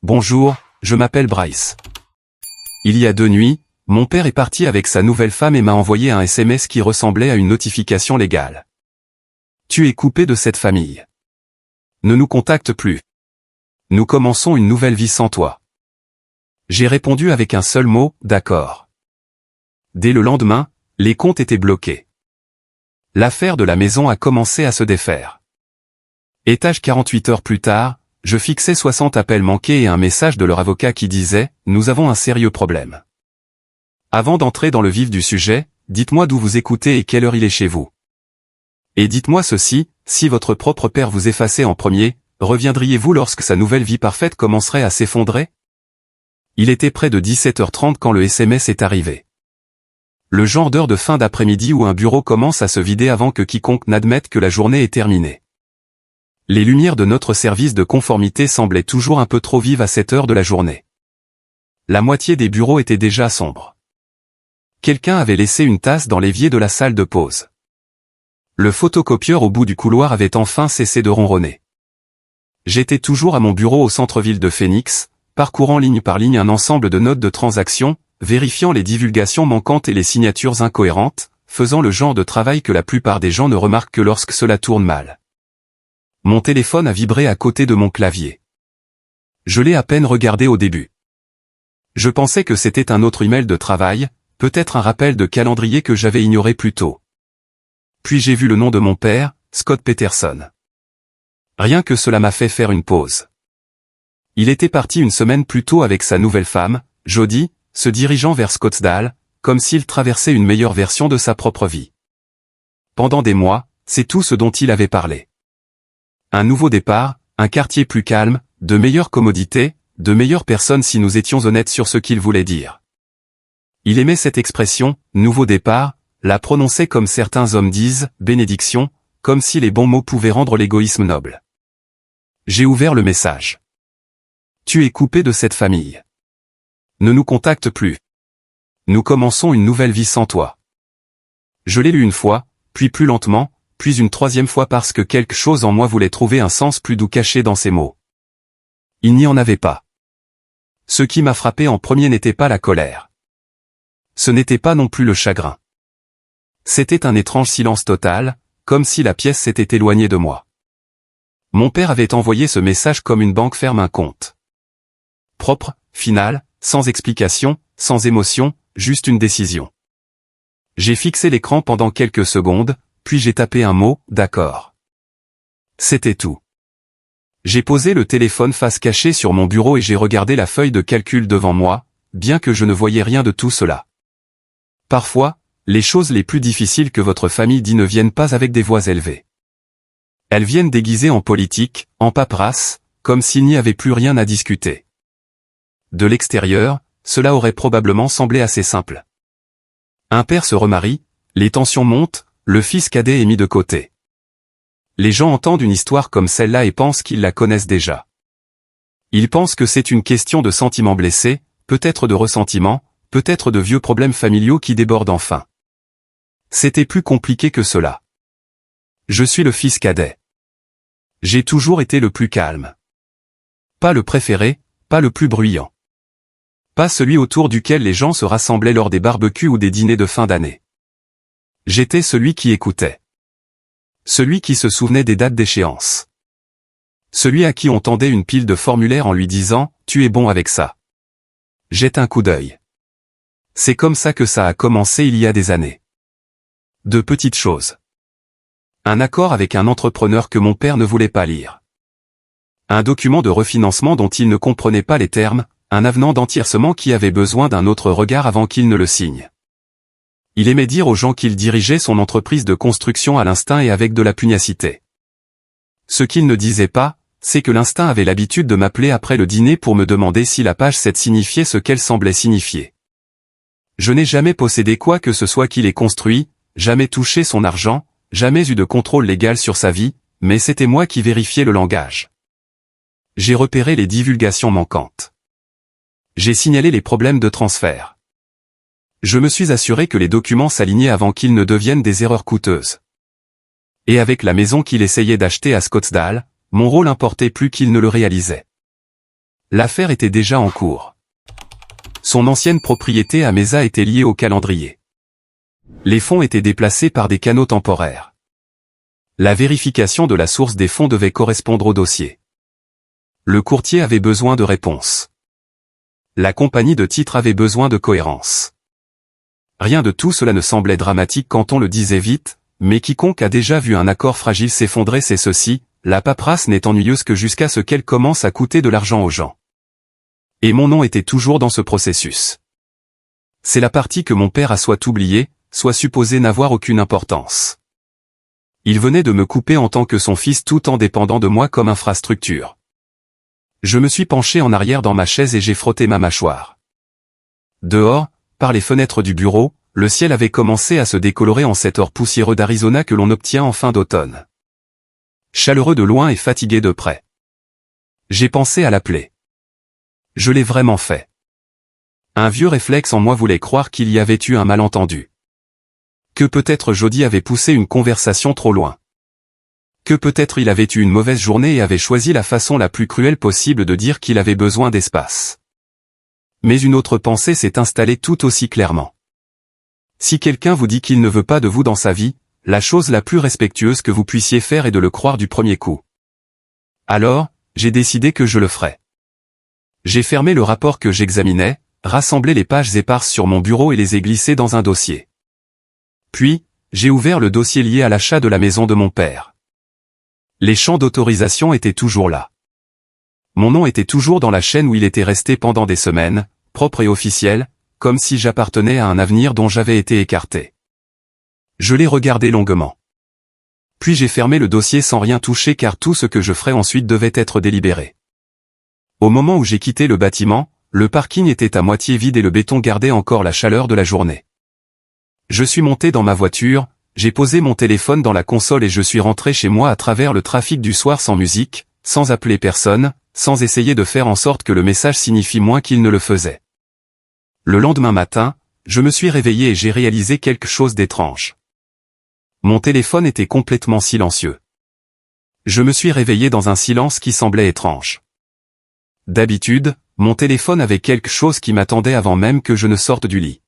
Bonjour, je m'appelle Bryce. Il y a 2 nuits, mon père est parti avec sa nouvelle femme et m'a envoyé un SMS qui ressemblait à une notification légale. Tu es coupé de cette famille. Ne nous contacte plus. Nous commençons une nouvelle vie sans toi. J'ai répondu avec un seul mot, d'accord. Dès le lendemain, les comptes étaient bloqués. L'affaire de la maison a commencé à se défaire. Étage 48 heures plus tard, je fixais 60 appels manqués et un message de leur avocat qui disait « Nous avons un sérieux problème. » Avant d'entrer dans le vif du sujet, dites-moi d'où vous écoutez et quelle heure il est chez vous. Et dites-moi ceci, si votre propre père vous effaçait en premier, reviendriez-vous lorsque sa nouvelle vie parfaite commencerait à s'effondrer? Il était près de 17h30 quand le SMS est arrivé. Le genre d'heure de fin d'après-midi où un bureau commence à se vider avant que quiconque n'admette que la journée est terminée. Les lumières de notre service de conformité semblaient toujours un peu trop vives à cette heure de la journée. La moitié des bureaux étaient déjà sombres. Quelqu'un avait laissé une tasse dans l'évier de la salle de pause. Le photocopieur au bout du couloir avait enfin cessé de ronronner. J'étais toujours à mon bureau au centre-ville de Phoenix, parcourant ligne par ligne un ensemble de notes de transaction, vérifiant les divulgations manquantes et les signatures incohérentes, faisant le genre de travail que la plupart des gens ne remarquent que lorsque cela tourne mal. Mon téléphone a vibré à côté de mon clavier. Je l'ai à peine regardé au début. Je pensais que c'était un autre email de travail, peut-être un rappel de calendrier que j'avais ignoré plus tôt. Puis j'ai vu le nom de mon père, Scott Peterson. Rien que cela m'a fait faire une pause. Il était parti une semaine plus tôt avec sa nouvelle femme, Jody, se dirigeant vers Scottsdale, comme s'il traversait une meilleure version de sa propre vie. Pendant des mois, c'est tout ce dont il avait parlé. Un nouveau départ, un quartier plus calme, de meilleures commodités, de meilleures personnes si nous étions honnêtes sur ce qu'il voulait dire. Il aimait cette expression, nouveau départ, la prononçait comme certains hommes disent, bénédiction, comme si les bons mots pouvaient rendre l'égoïsme noble. J'ai ouvert le message. Tu es coupé de cette famille. Ne nous contacte plus. Nous commençons une nouvelle vie sans toi. Je l'ai lu une fois, puis plus lentement, puis une troisième fois parce que quelque chose en moi voulait trouver un sens plus doux caché dans ces mots. Il n'y en avait pas. Ce qui m'a frappé en premier n'était pas la colère. Ce n'était pas non plus le chagrin. C'était un étrange silence total, comme si la pièce s'était éloignée de moi. Mon père avait envoyé ce message comme une banque ferme un compte. Propre, final, sans explication, sans émotion, juste une décision. J'ai fixé l'écran pendant quelques secondes, puis j'ai tapé un mot, d'accord. C'était tout. J'ai posé le téléphone face cachée sur mon bureau et j'ai regardé la feuille de calcul devant moi, bien que je ne voyais rien de tout cela. Parfois, les choses les plus difficiles que votre famille dit ne viennent pas avec des voix élevées. Elles viennent déguisées en politique, en paperasse, comme s'il n'y avait plus rien à discuter. De l'extérieur, cela aurait probablement semblé assez simple. Un père se remarie, les tensions montent, le fils cadet est mis de côté. Les gens entendent une histoire comme celle-là et pensent qu'ils la connaissent déjà. Ils pensent que c'est une question de sentiments blessés, peut-être de ressentiment, peut-être de vieux problèmes familiaux qui débordent enfin. C'était plus compliqué que cela. Je suis le fils cadet. J'ai toujours été le plus calme. Pas le préféré, pas le plus bruyant. Pas celui autour duquel les gens se rassemblaient lors des barbecues ou des dîners de fin d'année. J'étais celui qui écoutait. Celui qui se souvenait des dates d'échéance. Celui à qui on tendait une pile de formulaires en lui disant « Tu es bon avec ça ». Jette un coup d'œil. C'est comme ça que ça a commencé il y a des années. De petites choses. Un accord avec un entrepreneur que mon père ne voulait pas lire. Un document de refinancement dont il ne comprenait pas les termes, un avenant d'entiercement qui avait besoin d'un autre regard avant qu'il ne le signe. Il aimait dire aux gens qu'il dirigeait son entreprise de construction à l'instinct et avec de la pugnacité. Ce qu'il ne disait pas, c'est que l'instinct avait l'habitude de m'appeler après le dîner pour me demander si la page 7 signifiait ce qu'elle semblait signifier. Je n'ai jamais possédé quoi que ce soit qu'il ait construit, jamais touché son argent, jamais eu de contrôle légal sur sa vie, mais c'était moi qui vérifiais le langage. J'ai repéré les divulgations manquantes. J'ai signalé les problèmes de transfert. Je me suis assuré que les documents s'alignaient avant qu'ils ne deviennent des erreurs coûteuses. Et avec la maison qu'il essayait d'acheter à Scottsdale, mon rôle importait plus qu'il ne le réalisait. L'affaire était déjà en cours. Son ancienne propriété à Mesa était liée au calendrier. Les fonds étaient déplacés par des canaux temporaires. La vérification de la source des fonds devait correspondre au dossier. Le courtier avait besoin de réponses. La compagnie de titres avait besoin de cohérence. Rien de tout cela ne semblait dramatique quand on le disait vite, mais quiconque a déjà vu un accord fragile s'effondrer sait ceci, la paperasse n'est ennuyeuse que jusqu'à ce qu'elle commence à coûter de l'argent aux gens. Et mon nom était toujours dans ce processus. C'est la partie que mon père a soit oubliée, soit supposée n'avoir aucune importance. Il venait de me couper en tant que son fils tout en dépendant de moi comme infrastructure. Je me suis penché en arrière dans ma chaise et j'ai frotté ma mâchoire. Dehors, par les fenêtres du bureau, le ciel avait commencé à se décolorer en cet or poussiéreux d'Arizona que l'on obtient en fin d'automne. Chaleureux de loin et fatigué de près. J'ai pensé à l'appeler. Je l'ai vraiment fait. Un vieux réflexe en moi voulait croire qu'il y avait eu un malentendu. Que peut-être Jody avait poussé une conversation trop loin. Que peut-être il avait eu une mauvaise journée et avait choisi la façon la plus cruelle possible de dire qu'il avait besoin d'espace. Mais une autre pensée s'est installée tout aussi clairement. Si quelqu'un vous dit qu'il ne veut pas de vous dans sa vie, la chose la plus respectueuse que vous puissiez faire est de le croire du premier coup. Alors, j'ai décidé que je le ferais. J'ai fermé le rapport que j'examinais, rassemblé les pages éparses sur mon bureau et les ai glissées dans un dossier. Puis, j'ai ouvert le dossier lié à l'achat de la maison de mon père. Les champs d'autorisation étaient toujours là. Mon nom était toujours dans la chaîne où il était resté pendant des semaines, propre et officiel, comme si j'appartenais à un avenir dont j'avais été écarté. Je l'ai regardé longuement. Puis j'ai fermé le dossier sans rien toucher car tout ce que je ferais ensuite devait être délibéré. Au moment où j'ai quitté le bâtiment, le parking était à moitié vide et le béton gardait encore la chaleur de la journée. Je suis monté dans ma voiture, j'ai posé mon téléphone dans la console et je suis rentré chez moi à travers le trafic du soir sans musique, sans appeler personne, sans essayer de faire en sorte que le message signifie moins qu'il ne le faisait. Le lendemain matin, je me suis réveillé et j'ai réalisé quelque chose d'étrange. Mon téléphone était complètement silencieux. Je me suis réveillé dans un silence qui semblait étrange. D'habitude, mon téléphone avait quelque chose qui m'attendait avant même que je ne sorte du lit.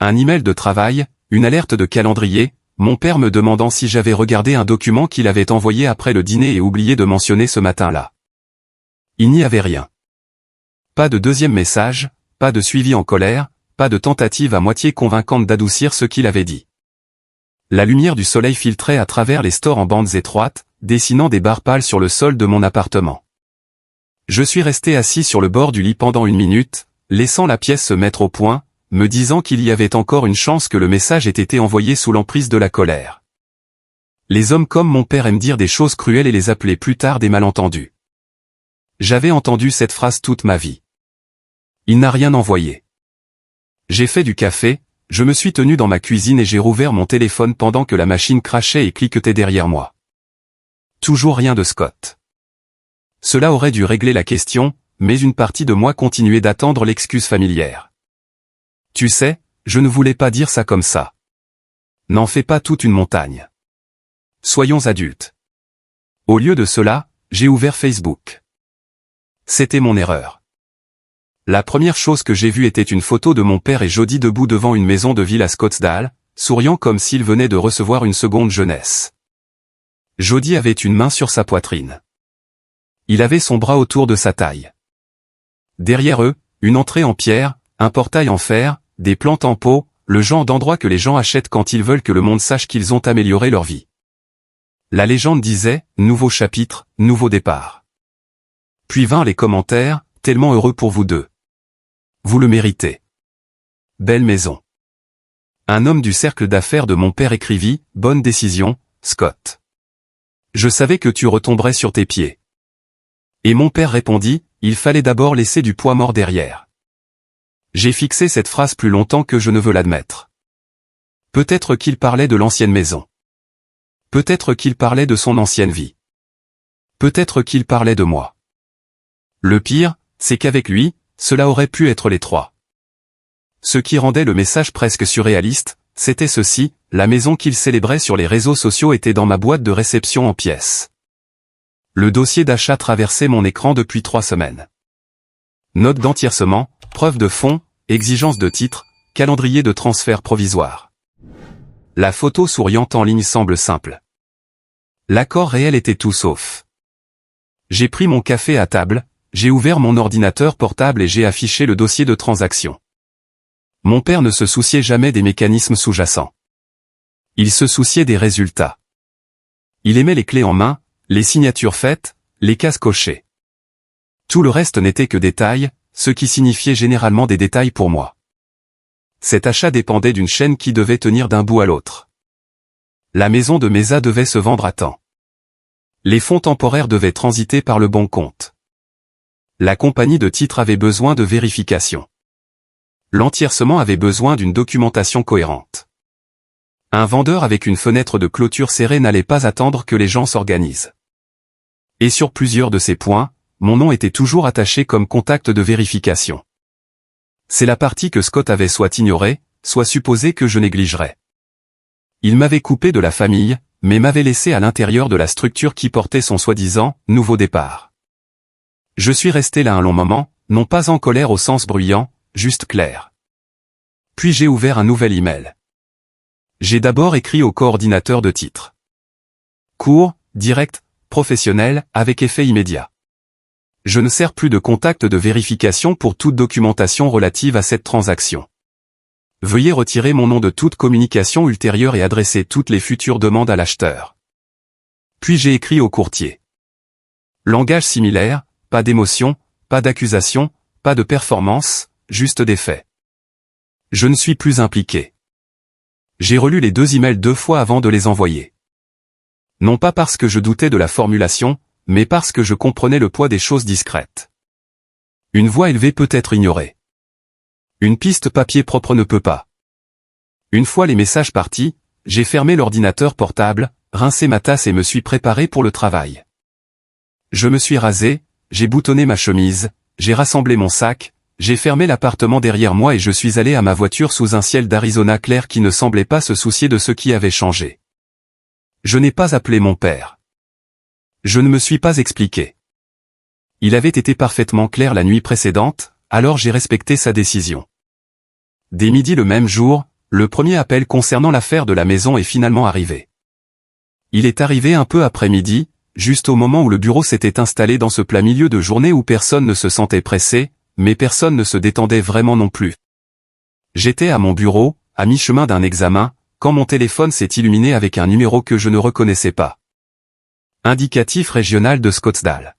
Un email de travail, une alerte de calendrier, mon père me demandant si j'avais regardé un document qu'il avait envoyé après le dîner et oublié de mentionner ce matin-là. Il n'y avait rien. Pas de deuxième message, pas de suivi en colère, pas de tentative à moitié convaincante d'adoucir ce qu'il avait dit. La lumière du soleil filtrait à travers les stores en bandes étroites, dessinant des barres pâles sur le sol de mon appartement. Je suis resté assis sur le bord du lit pendant 1 minute, laissant la pièce se mettre au point, me disant qu'il y avait encore une chance que le message ait été envoyé sous l'emprise de la colère. Les hommes comme mon père aiment dire des choses cruelles et les appeler plus tard des malentendus. J'avais entendu cette phrase toute ma vie. Il n'a rien envoyé. J'ai fait du café, je me suis tenu dans ma cuisine et j'ai rouvert mon téléphone pendant que la machine crachait et cliquetait derrière moi. Toujours rien de Scott. Cela aurait dû régler la question, mais une partie de moi continuait d'attendre l'excuse familière. Tu sais, je ne voulais pas dire ça comme ça. N'en fais pas toute une montagne. Soyons adultes. Au lieu de cela, j'ai ouvert Facebook. C'était mon erreur. La première chose que j'ai vue était une photo de mon père et Jody debout devant une maison de ville à Scottsdale, souriant comme s'il venait de recevoir une seconde jeunesse. Jody avait une main sur sa poitrine. Il avait son bras autour de sa taille. Derrière eux, une entrée en pierre, un portail en fer, des plantes en pot, le genre d'endroit que les gens achètent quand ils veulent que le monde sache qu'ils ont amélioré leur vie. La légende disait, nouveau chapitre, nouveau départ. Puis vinrent les commentaires, tellement heureux pour vous deux. Vous le méritez. Belle maison. Un homme du cercle d'affaires de mon père écrivit, bonne décision, Scott. Je savais que tu retomberais sur tes pieds. Et mon père répondit, il fallait d'abord laisser du poids mort derrière. J'ai fixé cette phrase plus longtemps que je ne veux l'admettre. Peut-être qu'il parlait de l'ancienne maison. Peut-être qu'il parlait de son ancienne vie. Peut-être qu'il parlait de moi. Le pire, c'est qu'avec lui, cela aurait pu être les trois. Ce qui rendait le message presque surréaliste, c'était ceci, la maison qu'il célébrait sur les réseaux sociaux était dans ma boîte de réception en pièces. Le dossier d'achat traversait mon écran depuis 3 semaines. Note d'entièrcement, preuve de fonds, exigence de titre, calendrier de transfert provisoire. La photo souriante en ligne semble simple. L'accord réel était tout sauf. J'ai pris mon café à table, j'ai ouvert mon ordinateur portable et j'ai affiché le dossier de transaction. Mon père ne se souciait jamais des mécanismes sous-jacents. Il se souciait des résultats. Il aimait les clés en main, les signatures faites, les cases cochées. Tout le reste n'était que détails, ce qui signifiait généralement des détails pour moi. Cet achat dépendait d'une chaîne qui devait tenir d'un bout à l'autre. La maison de Mesa devait se vendre à temps. Les fonds temporaires devaient transiter par le bon compte. La compagnie de titres avait besoin de vérification. L'entièrcement avait besoin d'une documentation cohérente. Un vendeur avec une fenêtre de clôture serrée n'allait pas attendre que les gens s'organisent. Et sur plusieurs de ces points, mon nom était toujours attaché comme contact de vérification. C'est la partie que Scott avait soit ignorée, soit supposé que je négligerais. Il m'avait coupé de la famille, mais m'avait laissé à l'intérieur de la structure qui portait son soi-disant « nouveau départ ». Je suis resté là un long moment, non pas en colère au sens bruyant, juste clair. Puis j'ai ouvert un nouvel email. J'ai d'abord écrit au coordinateur de titre. Court, direct, professionnel, avec effet immédiat. Je ne sers plus de contact de vérification pour toute documentation relative à cette transaction. Veuillez retirer mon nom de toute communication ultérieure et adresser toutes les futures demandes à l'acheteur. Puis j'ai écrit au courtier. Langage similaire, pas d'émotion, pas d'accusation, pas de performance, juste des faits. Je ne suis plus impliqué. J'ai relu les 2 emails 2 fois avant de les envoyer. Non pas parce que je doutais de la formulation, mais parce que je comprenais le poids des choses discrètes. Une voix élevée peut être ignorée. Une piste papier propre ne peut pas. Une fois les messages partis, j'ai fermé l'ordinateur portable, rincé ma tasse et me suis préparé pour le travail. Je me suis rasé, j'ai boutonné ma chemise, j'ai rassemblé mon sac, j'ai fermé l'appartement derrière moi et je suis allé à ma voiture sous un ciel d'Arizona clair qui ne semblait pas se soucier de ce qui avait changé. Je n'ai pas appelé mon père. Je ne me suis pas expliqué. Il avait été parfaitement clair la nuit précédente, alors j'ai respecté sa décision. Dès midi le même jour, le premier appel concernant l'affaire de la maison est finalement arrivé. Il est arrivé un peu après midi, juste au moment où le bureau s'était installé dans ce plat milieu de journée où personne ne se sentait pressé, mais personne ne se détendait vraiment non plus. J'étais à mon bureau, à mi-chemin d'un examen, quand mon téléphone s'est illuminé avec un numéro que je ne reconnaissais pas. Indicatif régional de Scottsdale.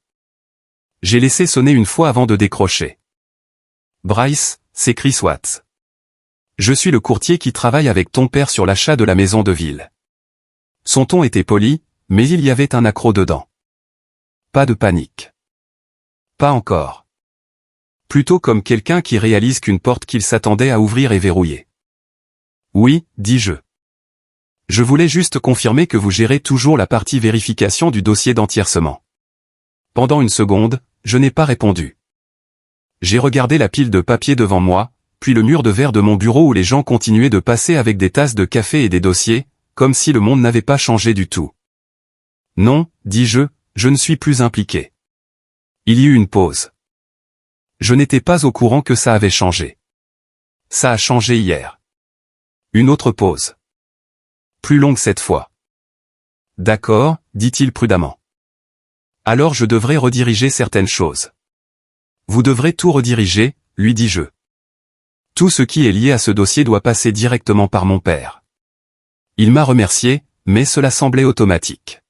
J'ai laissé sonner une fois avant de décrocher. Bryce, c'est Chris Watts. Je suis le courtier qui travaille avec ton père sur l'achat de la maison de ville. Son ton était poli, mais il y avait un accroc dedans. Pas de panique. Pas encore. Plutôt comme quelqu'un qui réalise qu'une porte qu'il s'attendait à ouvrir est verrouillée. Oui, dis-je. Je voulais juste confirmer que vous gérez toujours la partie vérification du dossier d'entièrcement. Pendant une seconde, je n'ai pas répondu. J'ai regardé la pile de papier devant moi, puis le mur de verre de mon bureau où les gens continuaient de passer avec des tasses de café et des dossiers, comme si le monde n'avait pas changé du tout. Non, dis-je, je ne suis plus impliqué. Il y eut une pause. Je n'étais pas au courant que ça avait changé. Ça a changé hier. Une autre pause. Plus longue cette fois. D'accord, dit-il prudemment. Alors je devrais rediriger certaines choses. Vous devrez tout rediriger, lui dis-je. Tout ce qui est lié à ce dossier doit passer directement par mon père. Il m'a remercié, mais cela semblait automatique.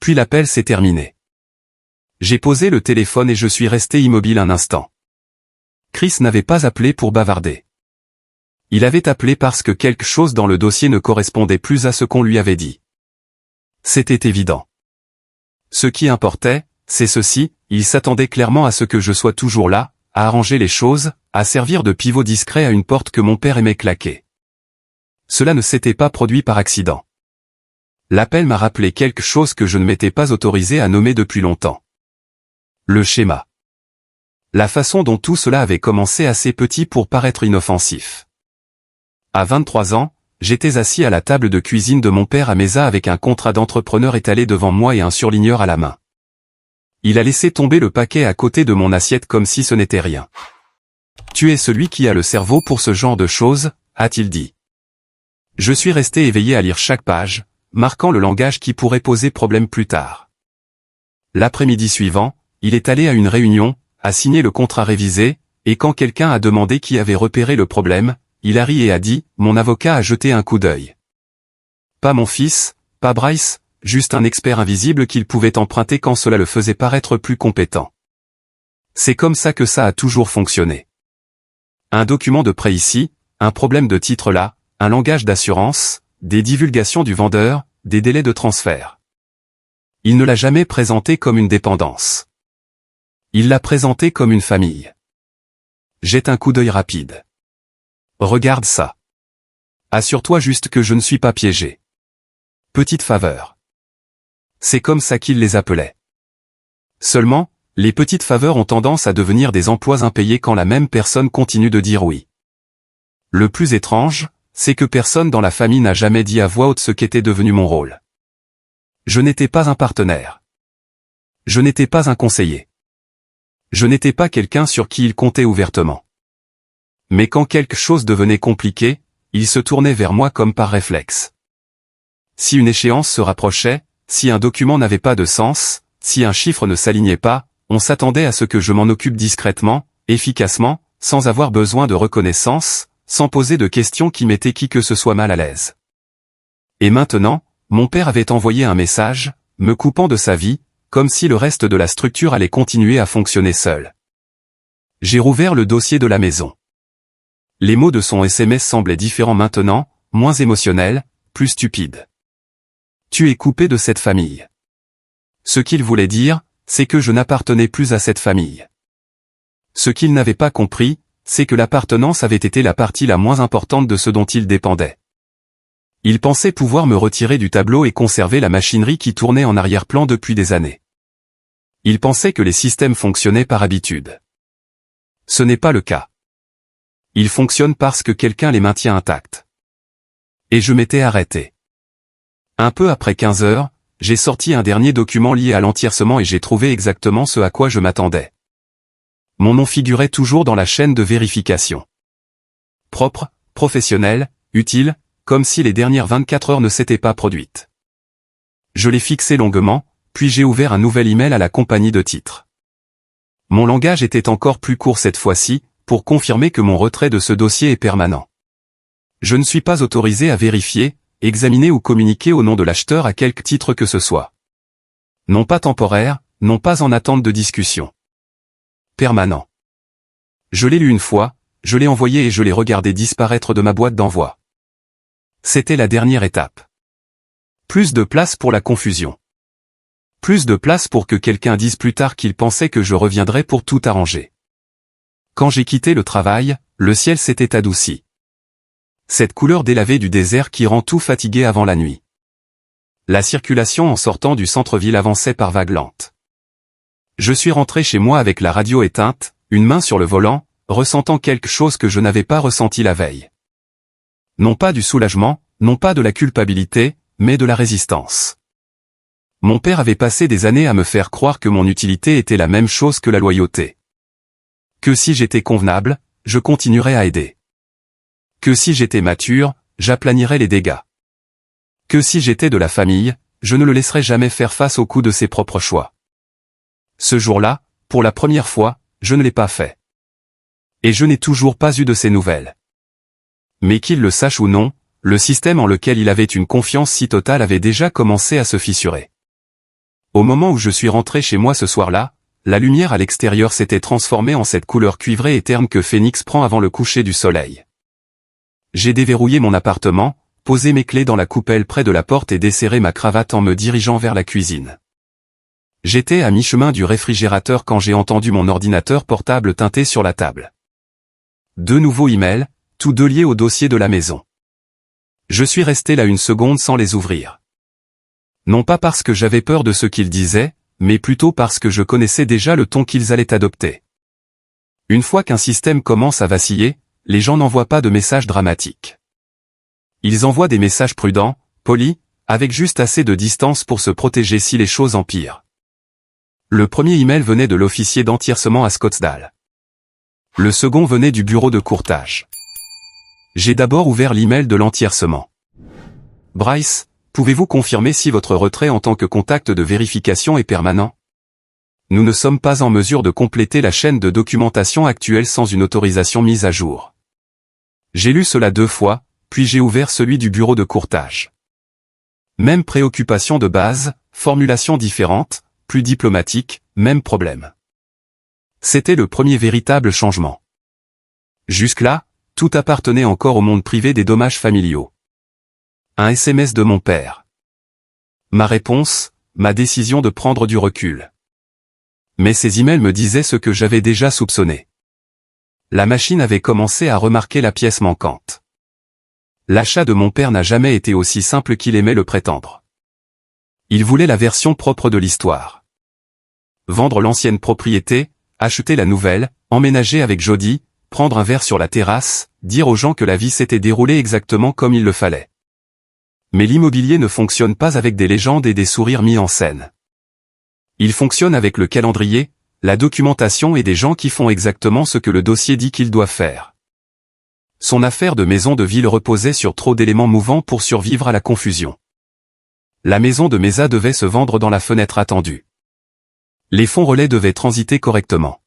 Puis l'appel s'est terminé. J'ai posé le téléphone et je suis resté immobile un instant. Chris n'avait pas appelé pour bavarder. Il avait appelé parce que quelque chose dans le dossier ne correspondait plus à ce qu'on lui avait dit. C'était évident. Ce qui importait, c'est ceci, il s'attendait clairement à ce que je sois toujours là, à arranger les choses, à servir de pivot discret à une porte que mon père aimait claquer. Cela ne s'était pas produit par accident. L'appel m'a rappelé quelque chose que je ne m'étais pas autorisé à nommer depuis longtemps. Le schéma. La façon dont tout cela avait commencé assez petit pour paraître inoffensif. À 23 ans, j'étais assis à la table de cuisine de mon père à Mesa avec un contrat d'entrepreneur étalé devant moi et un surligneur à la main. Il a laissé tomber le paquet à côté de mon assiette comme si ce n'était rien. Tu es celui qui a le cerveau pour ce genre de choses, a-t-il dit. Je suis resté éveillé à lire chaque page, marquant le langage qui pourrait poser problème plus tard. L'après-midi suivant, il est allé à une réunion, a signé le contrat révisé, et quand quelqu'un a demandé qui avait repéré le problème, il a ri et a dit « Mon avocat a jeté un coup d'œil. » Pas mon fils, pas Bryce, juste un expert invisible qu'il pouvait emprunter quand cela le faisait paraître plus compétent. C'est comme ça que ça a toujours fonctionné. Un document de prêt ici, un problème de titre là, un langage d'assurance, des divulgations du vendeur, des délais de transfert. Il ne l'a jamais présenté comme une dépendance. Il l'a présenté comme une famille. Jette un coup d'œil rapide. Regarde ça. Assure-toi juste que je ne suis pas piégé. Petite faveur. C'est comme ça qu'il les appelait. Seulement, les petites faveurs ont tendance à devenir des emplois impayés quand la même personne continue de dire oui. Le plus étrange, c'est que personne dans la famille n'a jamais dit à voix haute ce qu'était devenu mon rôle. Je n'étais pas un partenaire. Je n'étais pas un conseiller. Je n'étais pas quelqu'un sur qui il comptait ouvertement. Mais quand quelque chose devenait compliqué, il se tournait vers moi comme par réflexe. Si une échéance se rapprochait, si un document n'avait pas de sens, si un chiffre ne s'alignait pas, on s'attendait à ce que je m'en occupe discrètement, efficacement, sans avoir besoin de reconnaissance, sans poser de questions qui mettaient qui que ce soit mal à l'aise. Et maintenant, mon père avait envoyé un message, me coupant de sa vie, comme si le reste de la structure allait continuer à fonctionner seul. J'ai rouvert le dossier de la maison. Les mots de son SMS semblaient différents maintenant, moins émotionnels, plus stupides. Tu es coupé de cette famille. Ce qu'il voulait dire, c'est que je n'appartenais plus à cette famille. Ce qu'il n'avait pas compris, c'est que l'appartenance avait été la partie la moins importante de ce dont il dépendait. Il pensait pouvoir me retirer du tableau et conserver la machinerie qui tournait en arrière-plan depuis des années. Il pensait que les systèmes fonctionnaient par habitude. Ce n'est pas le cas. Ils fonctionnent parce que quelqu'un les maintient intacts. Et je m'étais arrêté. Un peu après 15 heures, j'ai sorti un dernier document lié à l'entiercement et j'ai trouvé exactement ce à quoi je m'attendais. Mon nom figurait toujours dans la chaîne de vérification. Propre, professionnel, utile, comme si les dernières 24 heures ne s'étaient pas produites. Je l'ai fixé longuement, puis j'ai ouvert un nouvel email à la compagnie de titres. Mon langage était encore plus court cette fois-ci, pour confirmer que mon retrait de ce dossier est permanent. Je ne suis pas autorisé à vérifier, examiner ou communiquer au nom de l'acheteur à quelque titre que ce soit. Non pas temporaire, non pas en attente de discussion. Permanent. Je l'ai lu une fois, je l'ai envoyé et je l'ai regardé disparaître de ma boîte d'envoi. C'était la dernière étape. Plus de place pour la confusion. Plus de place pour que quelqu'un dise plus tard qu'il pensait que je reviendrais pour tout arranger. Quand j'ai quitté le travail, le ciel s'était adouci. Cette couleur délavée du désert qui rend tout fatigué avant la nuit. La circulation en sortant du centre-ville avançait par vagues lentes. Je suis rentré chez moi avec la radio éteinte, une main sur le volant, ressentant quelque chose que je n'avais pas ressenti la veille. Non pas du soulagement, non pas de la culpabilité, mais de la résistance. Mon père avait passé des années à me faire croire que mon utilité était la même chose que la loyauté. Que si j'étais convenable, je continuerais à aider. Que si j'étais mature, j'aplanirais les dégâts. Que si j'étais de la famille, je ne le laisserais jamais faire face au coup de ses propres choix. Ce jour-là, pour la première fois, je ne l'ai pas fait. Et je n'ai toujours pas eu de ses nouvelles. Mais qu'il le sache ou non, le système en lequel il avait une confiance si totale avait déjà commencé à se fissurer. Au moment où je suis rentré chez moi ce soir-là, la lumière à l'extérieur s'était transformée en cette couleur cuivrée et terne que Phénix prend avant le coucher du soleil. J'ai déverrouillé mon appartement, posé mes clés dans la coupelle près de la porte et desserré ma cravate en me dirigeant vers la cuisine. J'étais à mi-chemin du réfrigérateur quand j'ai entendu mon ordinateur portable tinter sur la table. 2 nouveaux emails, tous 2 liés au dossier de la maison. Je suis resté là une seconde sans les ouvrir. Non pas parce que j'avais peur de ce qu'ils disaient, mais plutôt parce que je connaissais déjà le ton qu'ils allaient adopter. Une fois qu'un système commence à vaciller, les gens n'envoient pas de messages dramatiques. Ils envoient des messages prudents, polis, avec juste assez de distance pour se protéger si les choses empirent. Le premier email venait de l'officier d'entièrcement à Scottsdale. Le second venait du bureau de courtage. J'ai d'abord ouvert l'email de l'entièrcement. Bryce, pouvez-vous confirmer si votre retrait en tant que contact de vérification est permanent? Nous ne sommes pas en mesure de compléter la chaîne de documentation actuelle sans une autorisation mise à jour. J'ai lu cela 2 fois, puis j'ai ouvert celui du bureau de courtage. Même préoccupation de base, formulation différente, plus diplomatique, même problème. C'était le premier véritable changement. Jusque-là, tout appartenait encore au monde privé des dommages familiaux. Un SMS de mon père. Ma réponse, ma décision de prendre du recul. Mais ces emails me disaient ce que j'avais déjà soupçonné. La machine avait commencé à remarquer la pièce manquante. L'achat de mon père n'a jamais été aussi simple qu'il aimait le prétendre. Il voulait la version propre de l'histoire. Vendre l'ancienne propriété, acheter la nouvelle, emménager avec Jody, prendre un verre sur la terrasse, dire aux gens que la vie s'était déroulée exactement comme il le fallait. Mais l'immobilier ne fonctionne pas avec des légendes et des sourires mis en scène. Il fonctionne avec le calendrier, la documentation et des gens qui font exactement ce que le dossier dit qu'ils doivent faire. Son affaire de maison de ville reposait sur trop d'éléments mouvants pour survivre à la confusion. La maison de Mesa devait se vendre dans la fenêtre attendue. Les fonds relais devaient transiter correctement.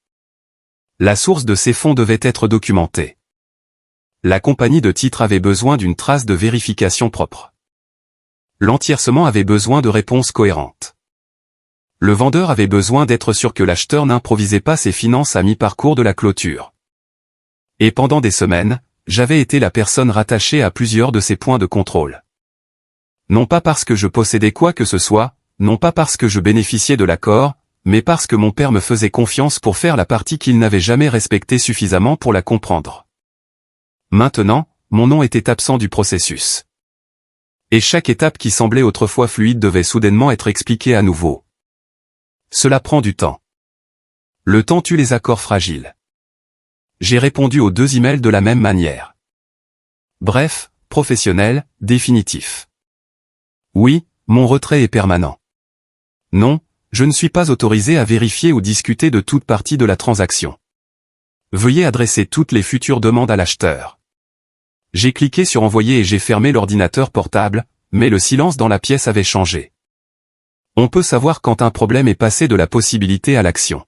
La source de ces fonds devait être documentée. La compagnie de titres avait besoin d'une trace de vérification propre. L'entièrcement avait besoin de réponses cohérentes. Le vendeur avait besoin d'être sûr que l'acheteur n'improvisait pas ses finances à mi-parcours de la clôture. Et pendant des semaines, j'avais été la personne rattachée à plusieurs de ces points de contrôle. Non pas parce que je possédais quoi que ce soit, non pas parce que je bénéficiais de l'accord, mais parce que mon père me faisait confiance pour faire la partie qu'il n'avait jamais respectée suffisamment pour la comprendre. Maintenant, mon nom était absent du processus. Et chaque étape qui semblait autrefois fluide devait soudainement être expliquée à nouveau. Cela prend du temps. Le temps tue les accords fragiles. J'ai répondu aux 2 emails de la même manière. Bref, professionnel, définitif. Oui, mon retrait est permanent. Non, je ne suis pas autorisé à vérifier ou discuter de toute partie de la transaction. Veuillez adresser toutes les futures demandes à l'acheteur. J'ai cliqué sur envoyer et j'ai fermé l'ordinateur portable, mais le silence dans la pièce avait changé. On peut savoir quand un problème est passé de la possibilité à l'action.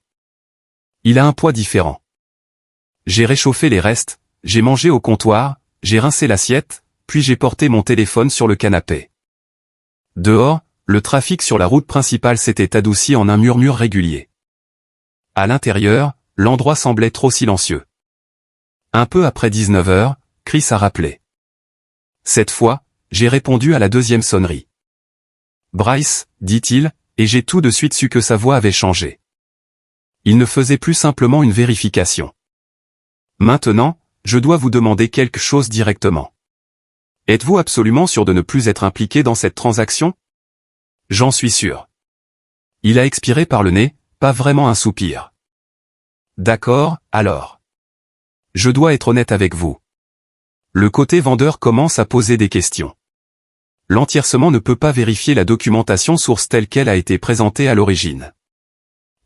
Il a un poids différent. J'ai réchauffé les restes, j'ai mangé au comptoir, j'ai rincé l'assiette, puis j'ai porté mon téléphone sur le canapé. Dehors, le trafic sur la route principale s'était adouci en un murmure régulier. À l'intérieur, l'endroit semblait trop silencieux. Un peu après 19 h, Chris a rappelé. Cette fois, j'ai répondu à la 2e sonnerie. Bryce, dit-il, et j'ai tout de suite su que sa voix avait changé. Il ne faisait plus simplement une vérification. Maintenant, je dois vous demander quelque chose directement. Êtes-vous absolument sûr de ne plus être impliqué dans cette transaction? J'en suis sûr. Il a expiré par le nez, pas vraiment un soupir. D'accord, alors. Je dois être honnête avec vous. Le côté vendeur commence à poser des questions. L'entièrcement ne peut pas vérifier la documentation source telle qu'elle a été présentée à l'origine.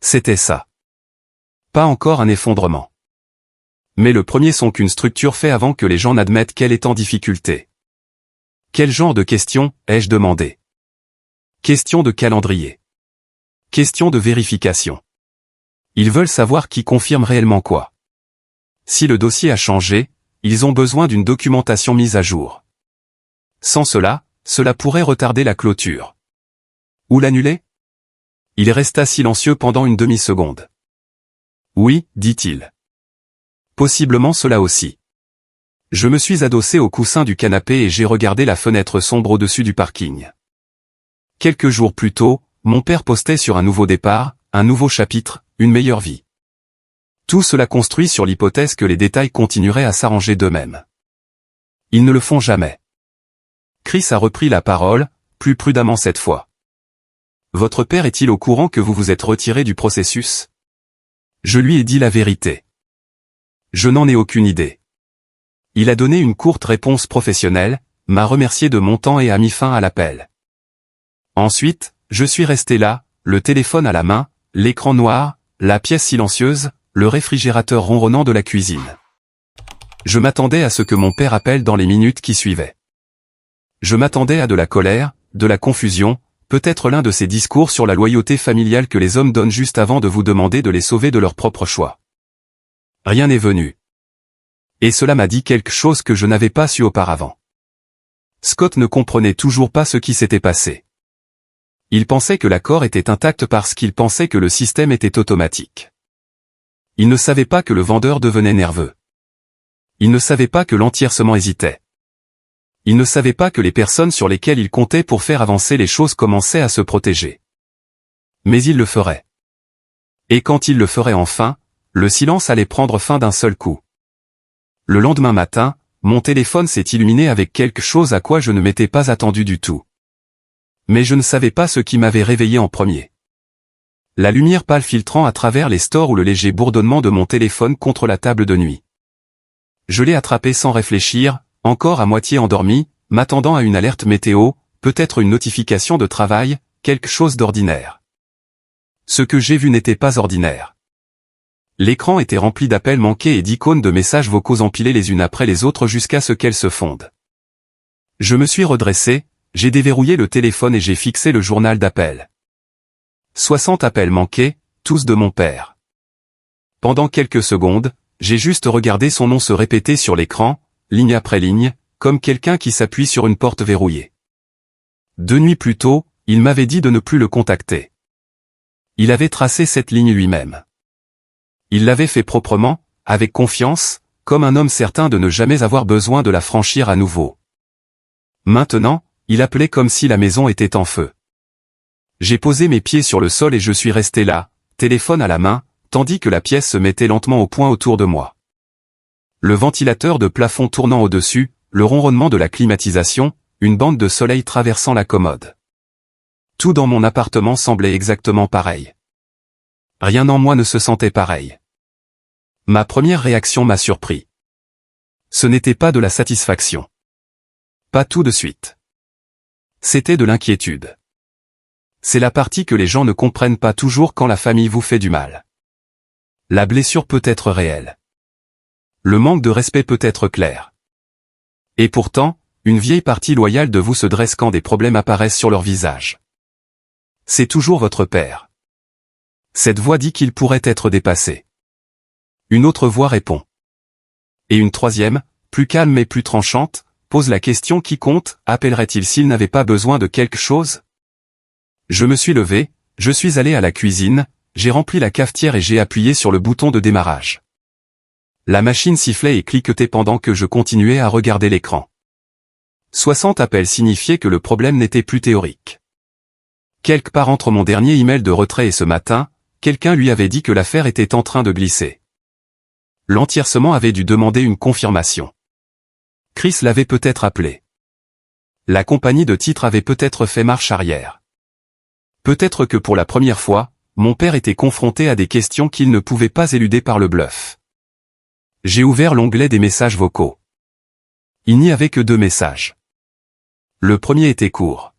C'était ça. Pas encore un effondrement. Mais le premier son qu'une structure fait avant que les gens n'admettent qu'elle est en difficulté. Quel genre de questions, ai-je demandé? Question de calendrier. Question de vérification. Ils veulent savoir qui confirme réellement quoi. Si le dossier a changé, ils ont besoin d'une documentation mise à jour. Sans cela, cela pourrait retarder la clôture. Ou l'annuler? Il resta silencieux pendant une demi-seconde. Oui, dit-il. Possiblement cela aussi. Je me suis adossé au coussin du canapé et j'ai regardé la fenêtre sombre au-dessus du parking. Quelques jours plus tôt, mon père postait sur un nouveau départ, un nouveau chapitre, une meilleure vie. Tout cela construit sur l'hypothèse que les détails continueraient à s'arranger d'eux-mêmes. Ils ne le font jamais. Chris a repris la parole, plus prudemment cette fois. Votre père est-il au courant que vous vous êtes retiré du processus? Je lui ai dit la vérité. Je n'en ai aucune idée. Il a donné une courte réponse professionnelle, m'a remercié de mon temps et a mis fin à l'appel. Ensuite, je suis resté là, le téléphone à la main, l'écran noir, la pièce silencieuse, le réfrigérateur ronronnant de la cuisine. Je m'attendais à ce que mon père appelle dans les minutes qui suivaient. Je m'attendais à de la colère, de la confusion, peut-être l'un de ces discours sur la loyauté familiale que les hommes donnent juste avant de vous demander de les sauver de leur propre choix. Rien n'est venu. Et cela m'a dit quelque chose que je n'avais pas su auparavant. Scott ne comprenait toujours pas ce qui s'était passé. Il pensait que l'accord était intact parce qu'il pensait que le système était automatique. Il ne savait pas que le vendeur devenait nerveux. Il ne savait pas que l'entiercement hésitait. Il ne savait pas que les personnes sur lesquelles il comptait pour faire avancer les choses commençaient à se protéger. Mais il le ferait. Et quand il le ferait enfin, le silence allait prendre fin d'un seul coup. Le lendemain matin, mon téléphone s'est illuminé avec quelque chose à quoi je ne m'étais pas attendu du tout. Mais je ne savais pas ce qui m'avait réveillé en premier. La lumière pâle filtrant à travers les stores ou le léger bourdonnement de mon téléphone contre la table de nuit. Je l'ai attrapé sans réfléchir, encore à moitié endormi, m'attendant à une alerte météo, peut-être une notification de travail, quelque chose d'ordinaire. Ce que j'ai vu n'était pas ordinaire. L'écran était rempli d'appels manqués et d'icônes de messages vocaux empilés les unes après les autres jusqu'à ce qu'elles se fondent. Je me suis redressé, j'ai déverrouillé le téléphone et j'ai fixé le journal d'appels. 60 appels manqués, tous de mon père. Pendant quelques secondes, j'ai juste regardé son nom se répéter sur l'écran, ligne après ligne, comme quelqu'un qui s'appuie sur une porte verrouillée. 2 nuits plus tôt, il m'avait dit de ne plus le contacter. Il avait tracé cette ligne lui-même. Il l'avait fait proprement, avec confiance, comme un homme certain de ne jamais avoir besoin de la franchir à nouveau. Maintenant, il appelait comme si la maison était en feu. J'ai posé mes pieds sur le sol et je suis resté là, téléphone à la main, tandis que la pièce se mettait lentement au point autour de moi. Le ventilateur de plafond tournant au-dessus, le ronronnement de la climatisation, une bande de soleil traversant la commode. Tout dans mon appartement semblait exactement pareil. Rien en moi ne se sentait pareil. Ma première réaction m'a surpris. Ce n'était pas de la satisfaction. Pas tout de suite. C'était de l'inquiétude. C'est la partie que les gens ne comprennent pas toujours quand la famille vous fait du mal. La blessure peut être réelle. Le manque de respect peut être clair. Et pourtant, une vieille partie loyale de vous se dresse quand des problèmes apparaissent sur leur visage. C'est toujours votre père. Cette voix dit qu'il pourrait être dépassé. Une autre voix répond. Et une troisième, plus calme mais plus tranchante, pose la question qui compte, appellerait-il s'il n'avait pas besoin de quelque chose? Je me suis levé, je suis allé à la cuisine, j'ai rempli la cafetière et j'ai appuyé sur le bouton de démarrage. La machine sifflait et cliquetait pendant que je continuais à regarder l'écran. 60 appels signifiaient que le problème n'était plus théorique. Quelque part entre mon dernier email de retrait et ce matin, quelqu'un lui avait dit que l'affaire était en train de glisser. L'entiercement avait dû demander une confirmation. Chris l'avait peut-être appelé. La compagnie de titres avait peut-être fait marche arrière. Peut-être que pour la première fois, mon père était confronté à des questions qu'il ne pouvait pas éluder par le bluff. J'ai ouvert l'onglet des messages vocaux. Il n'y avait que 2 messages. Le premier était court.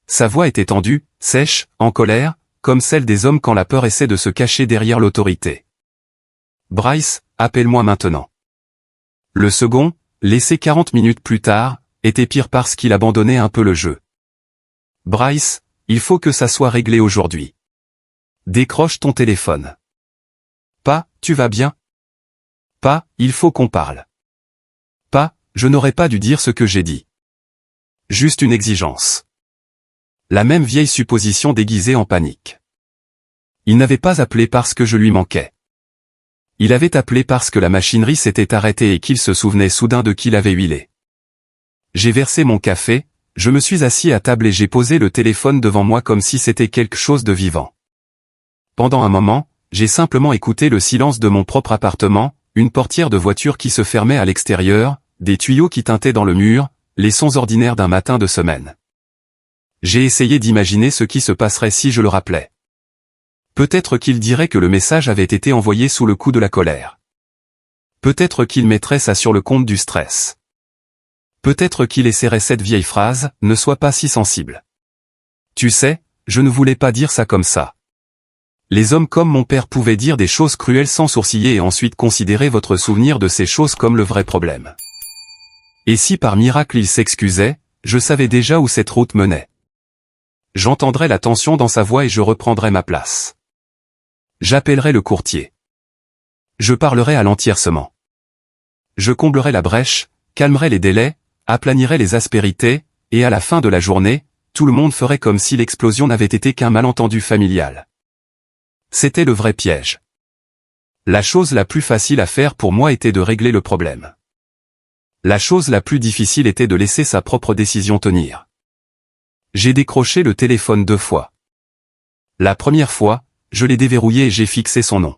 Sa voix était tendue, sèche, en colère, comme celle des hommes quand la peur essaie de se cacher derrière l'autorité. Bryce, appelle-moi maintenant. Le second, laissé 40 minutes plus tard, était pire parce qu'il abandonnait un peu le jeu. Bryce, il faut que ça soit réglé aujourd'hui. Décroche ton téléphone. Pas, tu vas bien? Pas, il faut qu'on parle. Pas, je n'aurais pas dû dire ce que j'ai dit. Juste une exigence. La même vieille supposition déguisée en panique. Il n'avait pas appelé parce que je lui manquais. Il avait appelé parce que la machinerie s'était arrêtée et qu'il se souvenait soudain de qui l'avait huilé. J'ai versé mon café, je me suis assis à table et j'ai posé le téléphone devant moi comme si c'était quelque chose de vivant. Pendant un moment, j'ai simplement écouté le silence de mon propre appartement, une portière de voiture qui se fermait à l'extérieur, des tuyaux qui tintaient dans le mur, les sons ordinaires d'un matin de semaine. J'ai essayé d'imaginer ce qui se passerait si je le rappelais. Peut-être qu'il dirait que le message avait été envoyé sous le coup de la colère. Peut-être qu'il mettrait ça sur le compte du stress. Peut-être qu'il essaierait cette vieille phrase, ne sois pas si sensible. Tu sais, je ne voulais pas dire ça comme ça. Les hommes comme mon père pouvaient dire des choses cruelles sans sourciller et ensuite considérer votre souvenir de ces choses comme le vrai problème. Et si par miracle il s'excusait, je savais déjà où cette route menait. J'entendrais la tension dans sa voix et je reprendrais ma place. J'appellerais le courtier. Je parlerais à l'entiercement. Je comblerais la brèche, calmerais les délais, aplanirais les aspérités, et à la fin de la journée, tout le monde ferait comme si l'explosion n'avait été qu'un malentendu familial. C'était le vrai piège. La chose la plus facile à faire pour moi était de régler le problème. La chose la plus difficile était de laisser sa propre décision tenir. J'ai décroché le téléphone 2 fois. La première fois, je l'ai déverrouillé et j'ai fixé son nom.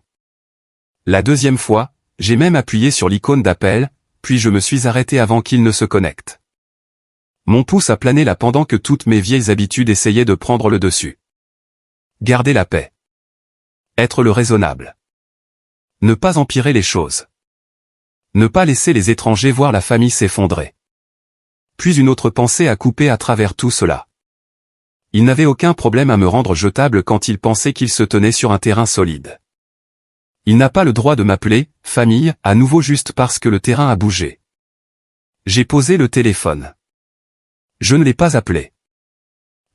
La deuxième fois, j'ai même appuyé sur l'icône d'appel, puis je me suis arrêté avant qu'il ne se connecte. Mon pouce a plané là pendant que toutes mes vieilles habitudes essayaient de prendre le dessus. Garder la paix. Être le raisonnable. Ne pas empirer les choses. Ne pas laisser les étrangers voir la famille s'effondrer. Puis une autre pensée a coupé à travers tout cela. Il n'avait aucun problème à me rendre jetable quand il pensait qu'il se tenait sur un terrain solide. Il n'a pas le droit de m'appeler « famille » à nouveau juste parce que le terrain a bougé. J'ai posé le téléphone. Je ne l'ai pas appelé.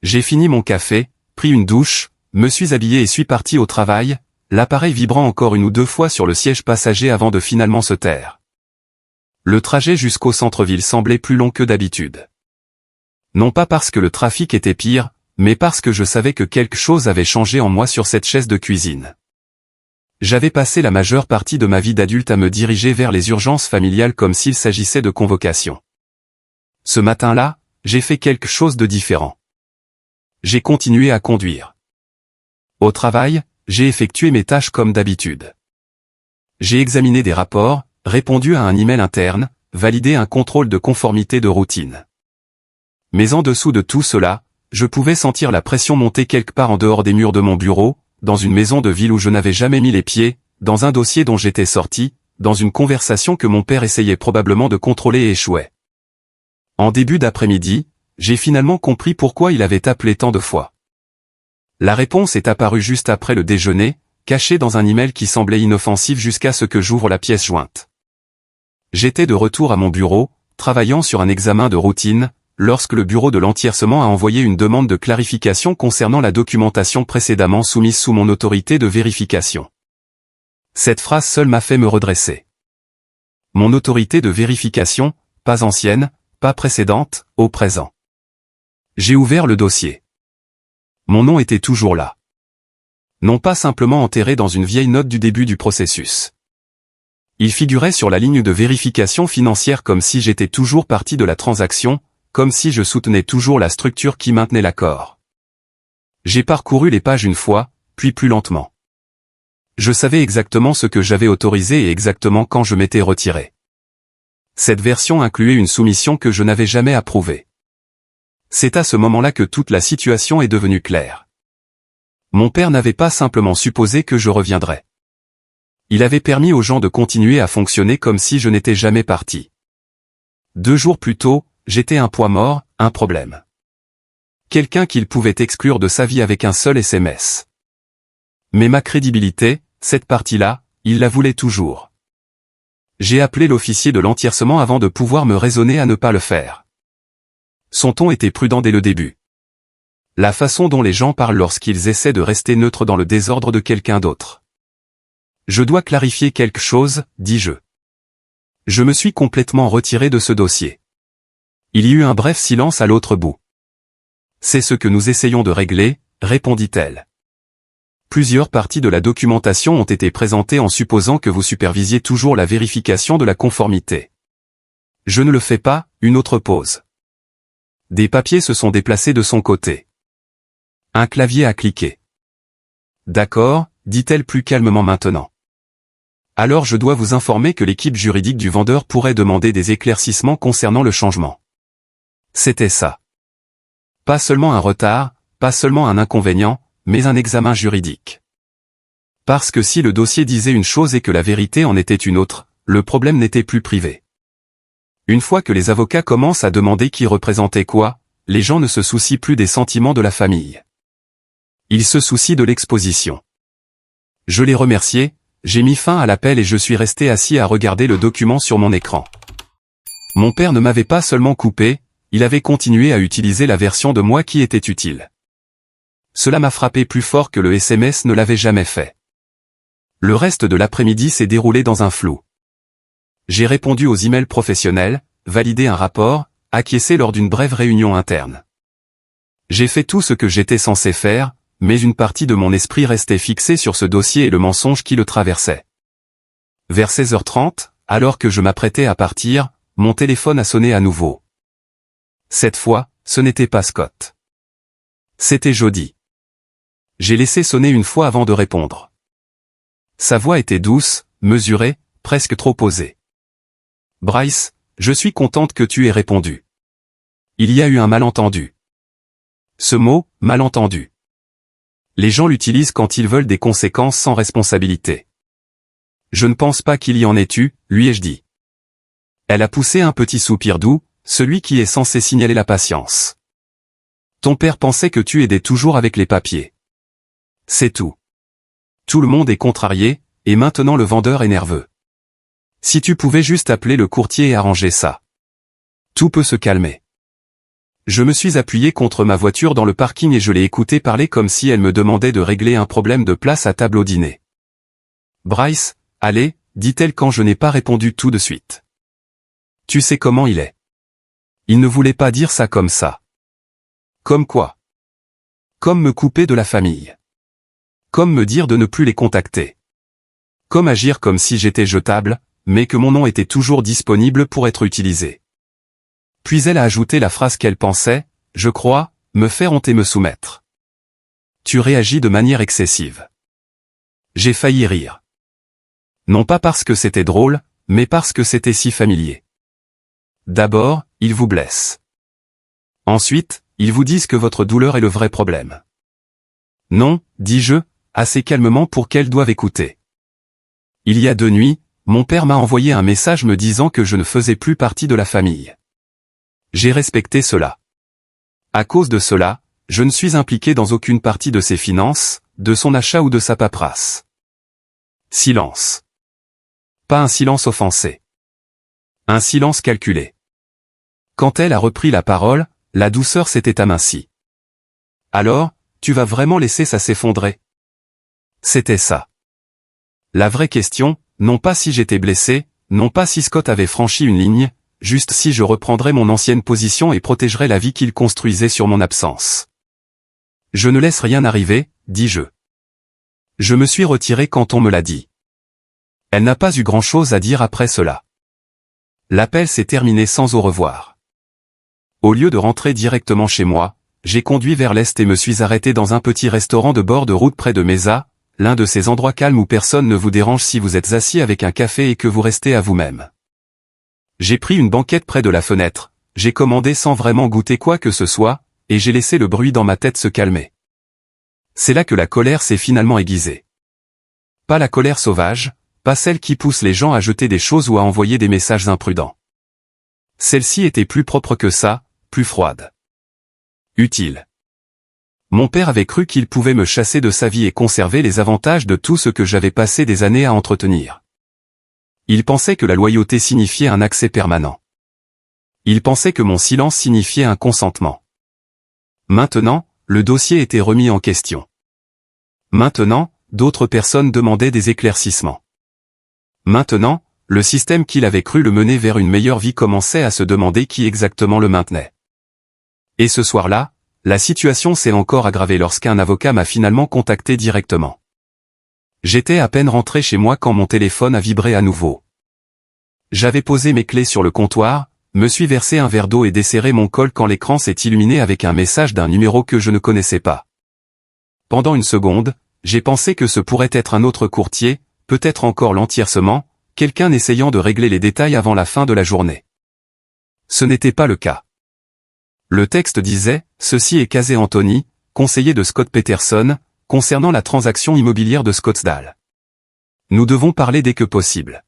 J'ai fini mon café, pris une douche, me suis habillé et suis parti au travail, l'appareil vibrant encore 1 ou 2 fois sur le siège passager avant de finalement se taire. Le trajet jusqu'au centre-ville semblait plus long que d'habitude. Non pas parce que le trafic était pire, mais parce que je savais que quelque chose avait changé en moi sur cette chaise de cuisine. J'avais passé la majeure partie de ma vie d'adulte à me diriger vers les urgences familiales comme s'il s'agissait de convocations. Ce matin-là, j'ai fait quelque chose de différent. J'ai continué à conduire. Au travail, j'ai effectué mes tâches comme d'habitude. J'ai examiné des rapports, répondu à un email interne, validé un contrôle de conformité de routine. Mais en dessous de tout cela, je pouvais sentir la pression monter quelque part en dehors des murs de mon bureau, dans une maison de ville où je n'avais jamais mis les pieds, dans un dossier dont j'étais sorti, dans une conversation que mon père essayait probablement de contrôler et échouait. En début d'après-midi, j'ai finalement compris pourquoi il avait appelé tant de fois. La réponse est apparue juste après le déjeuner, cachée dans un email qui semblait inoffensif jusqu'à ce que j'ouvre la pièce jointe. J'étais de retour à mon bureau, travaillant sur un examen de routine, lorsque le bureau de l'entiercement a envoyé une demande de clarification concernant la documentation précédemment soumise sous mon autorité de vérification. Cette phrase seule m'a fait me redresser. Mon autorité de vérification, pas ancienne, pas précédente, au présent. J'ai ouvert le dossier. Mon nom était toujours là. Non pas simplement enterré dans une vieille note du début du processus. Il figurait sur la ligne de vérification financière comme si j'étais toujours partie de la transaction, comme si je soutenais toujours la structure qui maintenait l'accord. J'ai parcouru les pages 1 fois, puis plus lentement. Je savais exactement ce que j'avais autorisé et exactement quand je m'étais retiré. Cette version incluait une soumission que je n'avais jamais approuvée. C'est à ce moment-là que toute la situation est devenue claire. Mon père n'avait pas simplement supposé que je reviendrais. Il avait permis aux gens de continuer à fonctionner comme si je n'étais jamais parti. 2 jours plus tôt, j'étais un poids mort, un problème. Quelqu'un qu'il pouvait exclure de sa vie avec un seul SMS. Mais ma crédibilité, cette partie-là, il la voulait toujours. J'ai appelé l'officier de l'entiercement avant de pouvoir me raisonner à ne pas le faire. Son ton était prudent dès le début. La façon dont les gens parlent lorsqu'ils essaient de rester neutres dans le désordre de quelqu'un d'autre. Je dois clarifier quelque chose, dis-je. Je me suis complètement retiré de ce dossier. Il y eut un bref silence à l'autre bout. C'est ce que nous essayons de régler, répondit-elle. Plusieurs parties de la documentation ont été présentées en supposant que vous supervisiez toujours la vérification de la conformité. Je ne le fais pas, une autre pause. Des papiers se sont déplacés de son côté. Un clavier a cliqué. D'accord, dit-elle plus calmement maintenant. Alors je dois vous informer que l'équipe juridique du vendeur pourrait demander des éclaircissements concernant le changement. C'était ça. Pas seulement un retard, pas seulement un inconvénient, mais un examen juridique. Parce que si le dossier disait une chose et que la vérité en était une autre, le problème n'était plus privé. Une fois que les avocats commencent à demander qui représentait quoi, les gens ne se soucient plus des sentiments de la famille. Ils se soucient de l'exposition. Je l'ai remercié, j'ai mis fin à l'appel et je suis resté assis à regarder le document sur mon écran. Mon père ne m'avait pas seulement coupé, il avait continué à utiliser la version de moi qui était utile. Cela m'a frappé plus fort que le SMS ne l'avait jamais fait. Le reste de l'après-midi s'est déroulé dans un flou. J'ai répondu aux emails professionnels, validé un rapport, acquiescé lors d'une brève réunion interne. J'ai fait tout ce que j'étais censé faire, mais une partie de mon esprit restait fixée sur ce dossier et le mensonge qui le traversait. Vers 16h30, alors que je m'apprêtais à partir, mon téléphone a sonné à nouveau. Cette fois, ce n'était pas Scott. C'était Jody. J'ai laissé sonner une fois avant de répondre. Sa voix était douce, mesurée, presque trop posée. « Bryce, je suis contente que tu aies répondu. Il y a eu un malentendu. » Ce mot, malentendu. Les gens l'utilisent quand ils veulent des conséquences sans responsabilité. Je ne pense pas qu'il y en ait eu, lui ai-je dit. Elle a poussé un petit soupir doux, celui qui est censé signaler la patience. Ton père pensait que tu aidais toujours avec les papiers. C'est tout. Tout le monde est contrarié, et maintenant le vendeur est nerveux. Si tu pouvais juste appeler le courtier et arranger ça. Tout peut se calmer. Je me suis appuyé contre ma voiture dans le parking et je l'ai écoutée parler comme si elle me demandait de régler un problème de place à table au dîner. Bryce, allez, dit-elle quand je n'ai pas répondu tout de suite. Tu sais comment il est. Il ne voulait pas dire ça comme ça. Comme quoi? Comme me couper de la famille. Comme me dire de ne plus les contacter. Comme agir comme si j'étais jetable, mais que mon nom était toujours disponible pour être utilisé. Puis elle a ajouté la phrase qu'elle pensait, je crois, me faire honte et me soumettre. Tu réagis de manière excessive. J'ai failli rire. Non pas parce que c'était drôle, mais parce que c'était si familier. D'abord, ils vous blessent. Ensuite, ils vous disent que votre douleur est le vrai problème. Non, dis-je, assez calmement pour qu'elles doivent écouter. Il y a 2 nuits, mon père m'a envoyé un message me disant que je ne faisais plus partie de la famille. J'ai respecté cela. À cause de cela, je ne suis impliqué dans aucune partie de ses finances, de son achat ou de sa paperasse. Silence. Pas un silence offensé. Un silence calculé. Quand elle a repris la parole, la douceur s'était amincie. Alors, tu vas vraiment laisser ça s'effondrer? C'était ça. La vraie question, non pas si j'étais blessé, non pas si Scott avait franchi une ligne, juste si je reprendrais mon ancienne position et protégerais la vie qu'il construisait sur mon absence. Je ne laisse rien arriver, dis-je. Je me suis retiré quand on me l'a dit. Elle n'a pas eu grand-chose à dire après cela. L'appel s'est terminé sans au revoir. Au lieu de rentrer directement chez moi, j'ai conduit vers l'est et me suis arrêté dans un petit restaurant de bord de route près de Mesa, l'un de ces endroits calmes où personne ne vous dérange si vous êtes assis avec un café et que vous restez à vous-même. J'ai pris une banquette près de la fenêtre, j'ai commandé sans vraiment goûter quoi que ce soit, et j'ai laissé le bruit dans ma tête se calmer. C'est là que la colère s'est finalement aiguisée. Pas la colère sauvage, pas celle qui pousse les gens à jeter des choses ou à envoyer des messages imprudents. Celle-ci était plus propre que ça, plus froide. Utile. Mon père avait cru qu'il pouvait me chasser de sa vie et conserver les avantages de tout ce que j'avais passé des années à entretenir. Il pensait que la loyauté signifiait un accès permanent. Il pensait que mon silence signifiait un consentement. Maintenant, le dossier était remis en question. Maintenant, d'autres personnes demandaient des éclaircissements. Maintenant, le système qu'il avait cru le mener vers une meilleure vie commençait à se demander qui exactement le maintenait. Et ce soir-là, la situation s'est encore aggravée lorsqu'un avocat m'a finalement contacté directement. J'étais à peine rentré chez moi quand mon téléphone a vibré à nouveau. J'avais posé mes clés sur le comptoir, me suis versé un verre d'eau et desserré mon col quand l'écran s'est illuminé avec un message d'un numéro que je ne connaissais pas. Pendant une seconde, j'ai pensé que ce pourrait être un autre courtier, peut-être encore l'entiercement, quelqu'un essayant de régler les détails avant la fin de la journée. Ce n'était pas le cas. Le texte disait, ceci est Casey Anthony, conseiller de Scott Peterson, concernant la transaction immobilière de Scottsdale. Nous devons parler dès que possible.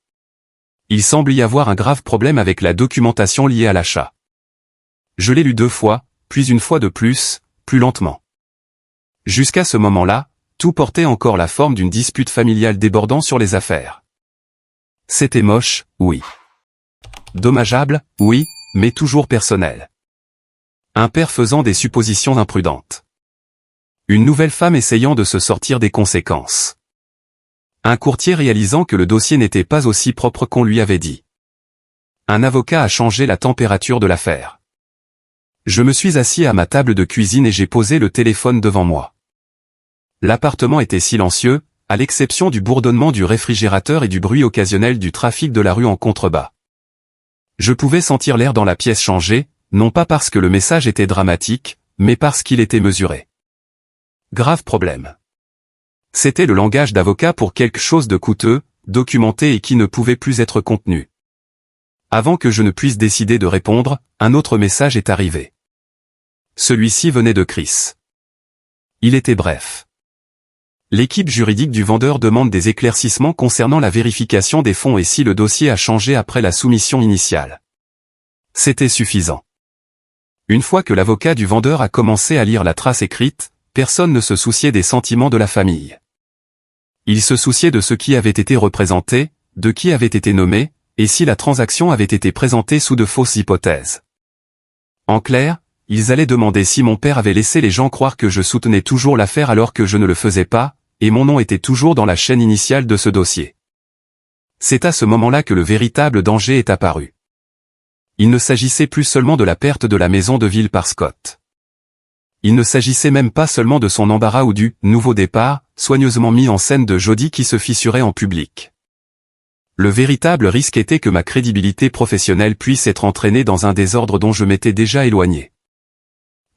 Il semble y avoir un grave problème avec la documentation liée à l'achat. Je l'ai lu 2 fois, puis une fois de plus, plus lentement. Jusqu'à ce moment-là, Tout portait encore la forme d'une dispute familiale débordant sur les affaires. C'était moche, oui. Dommageable, oui, mais toujours personnel. Un père faisant des suppositions imprudentes. Une nouvelle femme essayant de se sortir des conséquences. Un courtier réalisant que le dossier n'était pas aussi propre qu'on lui avait dit. Un avocat a changé la température de l'affaire. Je me suis assis à ma table de cuisine et j'ai posé le téléphone devant moi. L'appartement était silencieux, à l'exception du bourdonnement du réfrigérateur et du bruit occasionnel du trafic de la rue en contrebas. Je pouvais sentir l'air dans la pièce changer, non pas parce que le message était dramatique, mais parce qu'il était mesuré. Grave problème. C'était le langage d'avocat pour quelque chose de coûteux, documenté et qui ne pouvait plus être contenu. Avant que je ne puisse décider de répondre, un autre message est arrivé. Celui-ci venait de Chris. Il était bref. L'équipe juridique du vendeur demande des éclaircissements concernant la vérification des fonds et si le dossier a changé après la soumission initiale. C'était suffisant. Une fois que l'avocat du vendeur a commencé à lire la trace écrite, personne ne se souciait des sentiments de la famille. Il se souciait de ce qui avait été représenté, de qui avait été nommé, et si la transaction avait été présentée sous de fausses hypothèses. En clair, ils allaient demander si mon père avait laissé les gens croire que je soutenais toujours l'affaire alors que je ne le faisais pas, et mon nom était toujours dans la chaîne initiale de ce dossier. C'est à ce moment-là que le véritable danger est apparu. Il ne s'agissait plus seulement de la perte de la maison de ville par Scott. Il ne s'agissait même pas seulement de son embarras ou du « nouveau départ » soigneusement mis en scène de Jody qui se fissurait en public. Le véritable risque était que ma crédibilité professionnelle puisse être entraînée dans un désordre dont je m'étais déjà éloigné.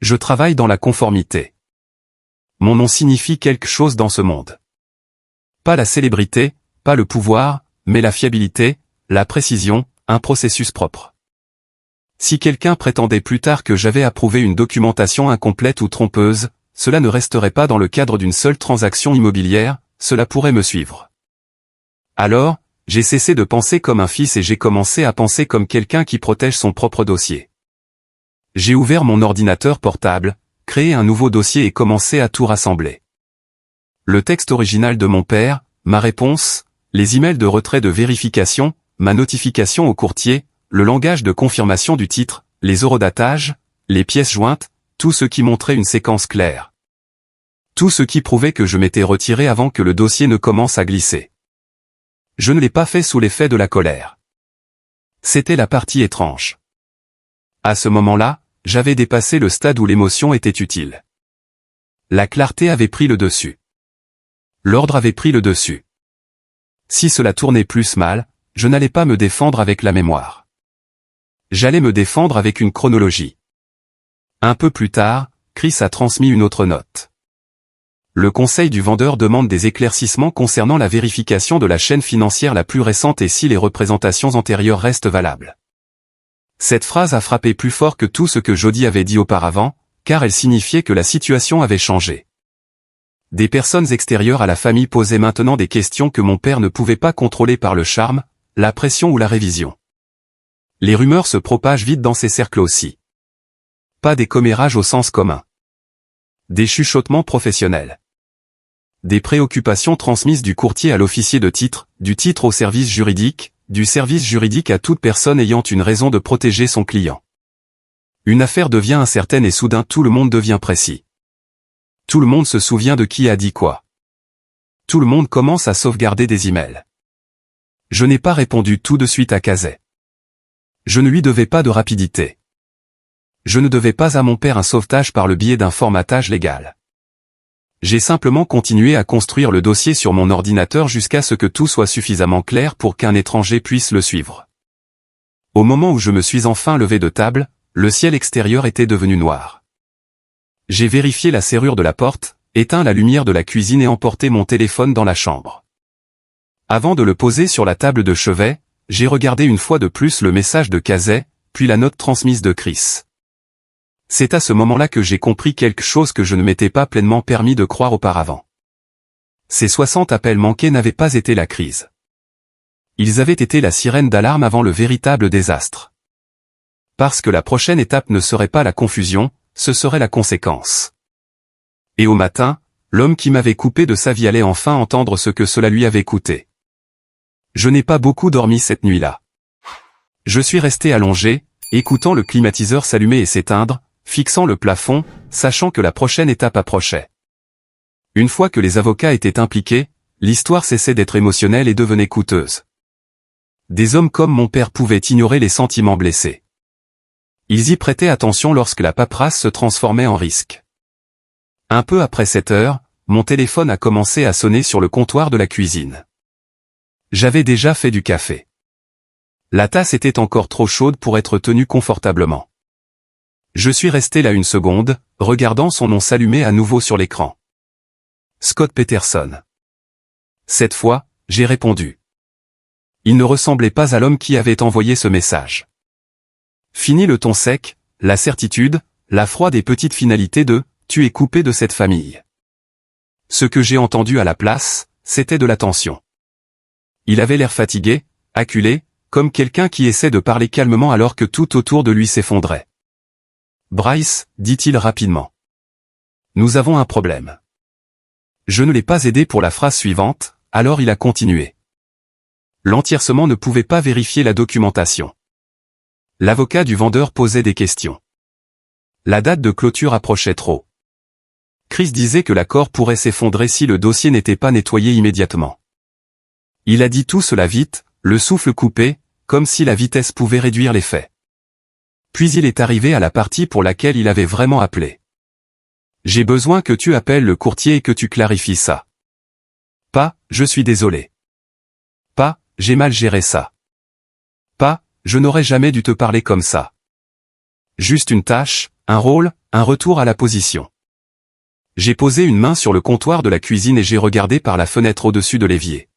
Je travaille dans la conformité. Mon nom signifie quelque chose dans ce monde. Pas la célébrité, pas le pouvoir, mais la fiabilité, la précision, un processus propre. Si quelqu'un prétendait plus tard que j'avais approuvé une documentation incomplète ou trompeuse, cela ne resterait pas dans le cadre d'une seule transaction immobilière, cela pourrait me suivre. Alors, j'ai cessé de penser comme un fils et j'ai commencé à penser comme quelqu'un qui protège son propre dossier. J'ai ouvert mon ordinateur portable, créé un nouveau dossier et commencé à tout rassembler. Le texte original de mon père, ma réponse, les emails de retrait de vérification, ma notification au courtier, le langage de confirmation du titre, les eurodatages, les pièces jointes, tout ce qui montrait une séquence claire. Tout ce qui prouvait que je m'étais retiré avant que le dossier ne commence à glisser. Je ne l'ai pas fait sous l'effet de la colère. C'était la partie étrange. À ce moment-là, j'avais dépassé le stade où l'émotion était utile. La clarté avait pris le dessus. L'ordre avait pris le dessus. Si cela tournait plus mal, je n'allais pas me défendre avec la mémoire. J'allais me défendre avec une chronologie. Un peu plus tard, Chris a transmis une autre note. Le conseil du vendeur demande des éclaircissements concernant la vérification de la chaîne financière la plus récente et si les représentations antérieures restent valables. Cette phrase a frappé plus fort que tout ce que Jody avait dit auparavant, car elle signifiait que la situation avait changé. Des personnes extérieures à la famille posaient maintenant des questions que mon père ne pouvait pas contrôler par le charme, la pression ou la révision. Les rumeurs se propagent vite dans ces cercles aussi. Pas des commérages au sens commun. Des chuchotements professionnels. Des préoccupations transmises du courtier à l'officier de titre, du titre au service juridique, du service juridique à toute personne ayant une raison de protéger son client. Une affaire devient incertaine et soudain tout le monde devient précis. Tout le monde se souvient de qui a dit quoi. Tout le monde commence à sauvegarder des emails. Je n'ai pas répondu tout de suite à Kazay. Je ne lui devais pas de rapidité. Je ne devais pas à mon père un sauvetage par le biais d'un formatage légal. J'ai simplement continué à construire le dossier sur mon ordinateur jusqu'à ce que tout soit suffisamment clair pour qu'un étranger puisse le suivre. Au moment où je me suis enfin levé de table, le ciel extérieur était devenu noir. J'ai vérifié la serrure de la porte, éteint la lumière de la cuisine et emporté mon téléphone dans la chambre. Avant de le poser sur la table de chevet, j'ai regardé une fois de plus le message de Kazay, puis la note transmise de Chris. C'est à ce moment-là que j'ai compris quelque chose que je ne m'étais pas pleinement permis de croire auparavant. Ces 60 appels manqués n'avaient pas été la crise. Ils avaient été la sirène d'alarme avant le véritable désastre. Parce que la prochaine étape ne serait pas la confusion, ce serait la conséquence. Et au matin, L'homme qui m'avait coupé de sa vie allait enfin entendre ce que cela lui avait coûté. Je n'ai pas beaucoup dormi cette nuit-là. Je suis resté allongé, écoutant le climatiseur s'allumer et s'éteindre, fixant le plafond, sachant que la prochaine étape approchait. Une fois que les avocats étaient impliqués, l'histoire cessait d'être émotionnelle et devenait coûteuse. Des hommes comme mon père pouvaient ignorer les sentiments blessés. Ils y prêtaient attention lorsque la paperasse se transformait en risque. Un peu après 7 heures, mon téléphone a commencé à sonner sur le comptoir de la cuisine. J'avais déjà fait du café. La tasse était encore trop chaude pour être tenue confortablement. Je suis resté là une seconde, regardant son nom s'allumer à nouveau sur l'écran. Scott Peterson. Cette fois, j'ai répondu. Il ne ressemblait pas à l'homme qui avait envoyé ce message. Fini le ton sec, la certitude, la froide et petite finalité de « tu es coupé de cette famille ». Ce que j'ai entendu à la place, c'était de la tension. Il avait l'air fatigué, acculé, comme quelqu'un qui essaie de parler calmement alors que tout autour de lui s'effondrait. « Bryce, dit-il rapidement. Nous avons un problème. » Je ne l'ai pas aidé pour la phrase suivante, alors il a continué. L'entiercement ne pouvait pas vérifier la documentation. L'avocat du vendeur posait des questions. La date de clôture approchait trop. Chris disait que l'accord pourrait s'effondrer si le dossier n'était pas nettoyé immédiatement. Il a dit tout cela vite, le souffle coupé, comme si la vitesse pouvait réduire les faits. Puis il est arrivé à la partie pour laquelle il avait vraiment appelé. J'ai besoin que tu appelles le courtier et que tu clarifies ça. Pas, je suis désolé. Pas, j'ai mal géré ça. Pas, je n'aurais jamais dû te parler comme ça. Juste une tâche, un rôle, un retour à la position. J'ai posé une main sur le comptoir de la cuisine et j'ai regardé par la fenêtre au-dessus de l'évier.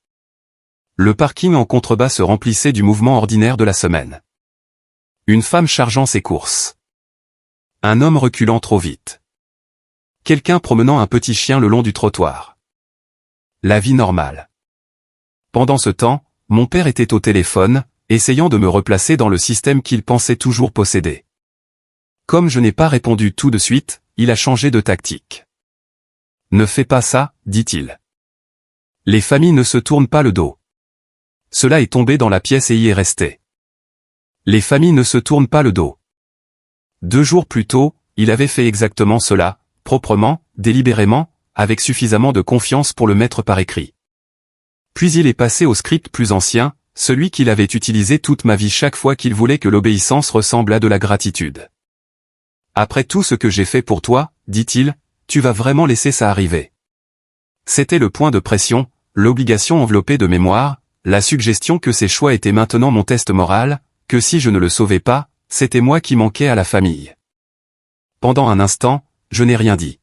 Le parking en contrebas se remplissait du mouvement ordinaire de la semaine. Une femme chargeant ses courses. Un homme reculant trop vite. Quelqu'un promenant un petit chien le long du trottoir. La vie normale. Pendant ce temps, mon père était au téléphone, essayant de me replacer dans le système qu'il pensait toujours posséder. Comme je n'ai pas répondu tout de suite, il a changé de tactique. Ne fais pas ça, dit-il. Les familles ne se tournent pas le dos. Cela est tombé dans la pièce et y est resté. Les familles ne se tournent pas le dos. 2 jours plus tôt, il avait fait exactement cela, proprement, délibérément, avec suffisamment de confiance pour le mettre par écrit. Puis il est passé au script plus ancien, celui qu'il avait utilisé toute ma vie chaque fois qu'il voulait que l'obéissance ressemble à de la gratitude. Après tout ce que j'ai fait pour toi, dit-il, tu vas vraiment laisser ça arriver. C'était le point de pression, l'obligation enveloppée de mémoire, la suggestion que ses choix étaient maintenant mon test moral, que si je ne le sauvais pas, c'était moi qui manquais à la famille. Pendant un instant, je n'ai rien dit.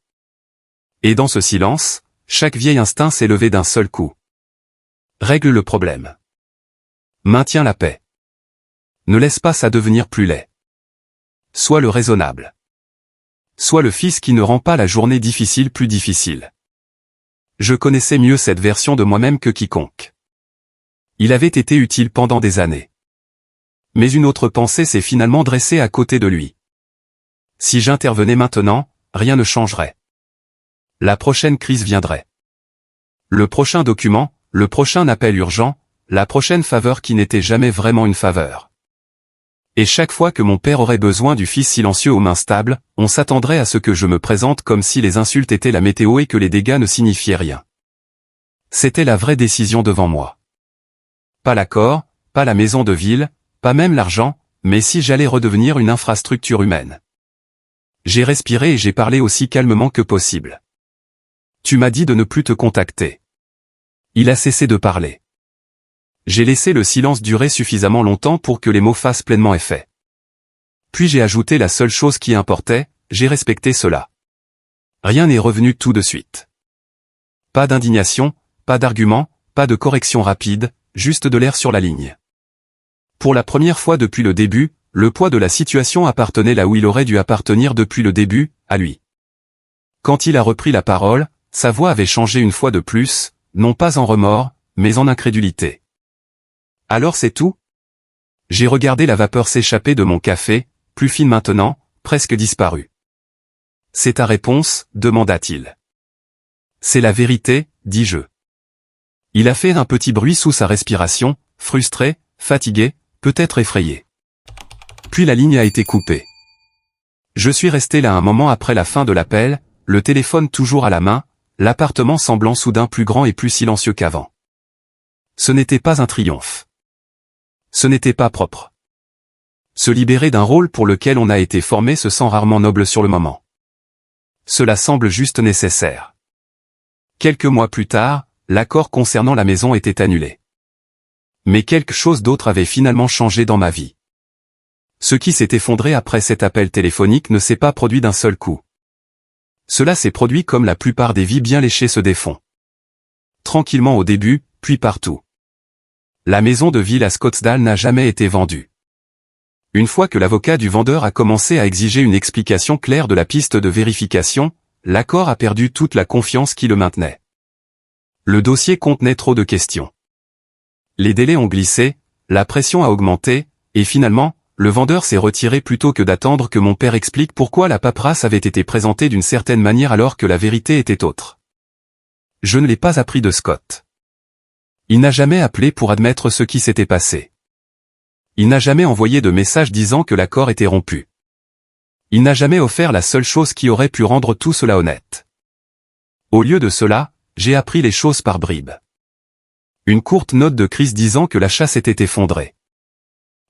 Et dans ce silence, chaque vieil instinct s'est levé d'un seul coup. Règle le problème. Maintiens la paix. Ne laisse pas ça devenir plus laid. Sois le raisonnable. Sois le fils qui ne rend pas la journée difficile plus difficile. Je connaissais mieux cette version de moi-même que quiconque. Il avait été utile pendant des années. Mais une autre pensée s'est finalement dressée à côté de lui. Si j'intervenais maintenant, rien ne changerait. La prochaine crise viendrait. Le prochain document, le prochain appel urgent, la prochaine faveur qui n'était jamais vraiment une faveur. Et chaque fois que mon père aurait besoin du fils silencieux aux mains stables, on s'attendrait à ce que je me présente comme si les insultes étaient la météo et que les dégâts ne signifiaient rien. C'était la vraie décision devant moi. Pas l'accord, pas la maison de ville, pas même l'argent, mais si j'allais redevenir une infrastructure humaine. J'ai respiré et j'ai parlé aussi calmement que possible. Tu m'as dit de ne plus te contacter. Il a cessé de parler. J'ai laissé le silence durer suffisamment longtemps pour que les mots fassent pleinement effet. Puis j'ai ajouté la seule chose qui importait, j'ai respecté cela. Rien n'est revenu tout de suite. Pas d'indignation, pas d'argument, pas de correction rapide, juste de l'air sur la ligne. Pour la première fois depuis le début, le poids de la situation appartenait là où il aurait dû appartenir depuis le début, à lui. Quand il a repris la parole, sa voix avait changé une fois de plus, non pas en remords, mais en incrédulité. Alors c'est tout ? J'ai regardé la vapeur s'échapper de mon café, plus fine maintenant, presque disparue. C'est ta réponse, demanda-t-il. C'est la vérité, dis-je. Il a fait un petit bruit sous sa respiration, frustré, fatigué, peut-être effrayé. Puis la ligne a été coupée. Je suis resté là un moment après la fin de l'appel, le téléphone toujours à la main, l'appartement semblant soudain plus grand et plus silencieux qu'avant. Ce n'était pas un triomphe. Ce n'était pas propre. Se libérer d'un rôle pour lequel on a été formé se sent rarement noble sur le moment. Cela semble juste nécessaire. Quelques mois plus tard, l'accord concernant la maison était annulé. Mais quelque chose d'autre avait finalement changé dans ma vie. Ce qui s'est effondré après cet appel téléphonique ne s'est pas produit d'un seul coup. Cela s'est produit comme la plupart des vies bien léchées se défont. Tranquillement au début, puis partout. La maison de ville à Scottsdale n'a jamais été vendue. Une fois que l'avocat du vendeur a commencé à exiger une explication claire de la piste de vérification, l'accord a perdu toute la confiance qui le maintenait. Le dossier contenait trop de questions. Les délais ont glissé, la pression a augmenté, et finalement, le vendeur s'est retiré plutôt que d'attendre que mon père explique pourquoi la paperasse avait été présentée d'une certaine manière alors que la vérité était autre. Je ne l'ai pas appris de Scott. Il n'a jamais appelé pour admettre ce qui s'était passé. Il n'a jamais envoyé de message disant que l'accord était rompu. Il n'a jamais offert la seule chose qui aurait pu rendre tout cela honnête. Au lieu de cela, j'ai appris les choses par bribes. Une courte note de crise disant que l'achat s'était effondré.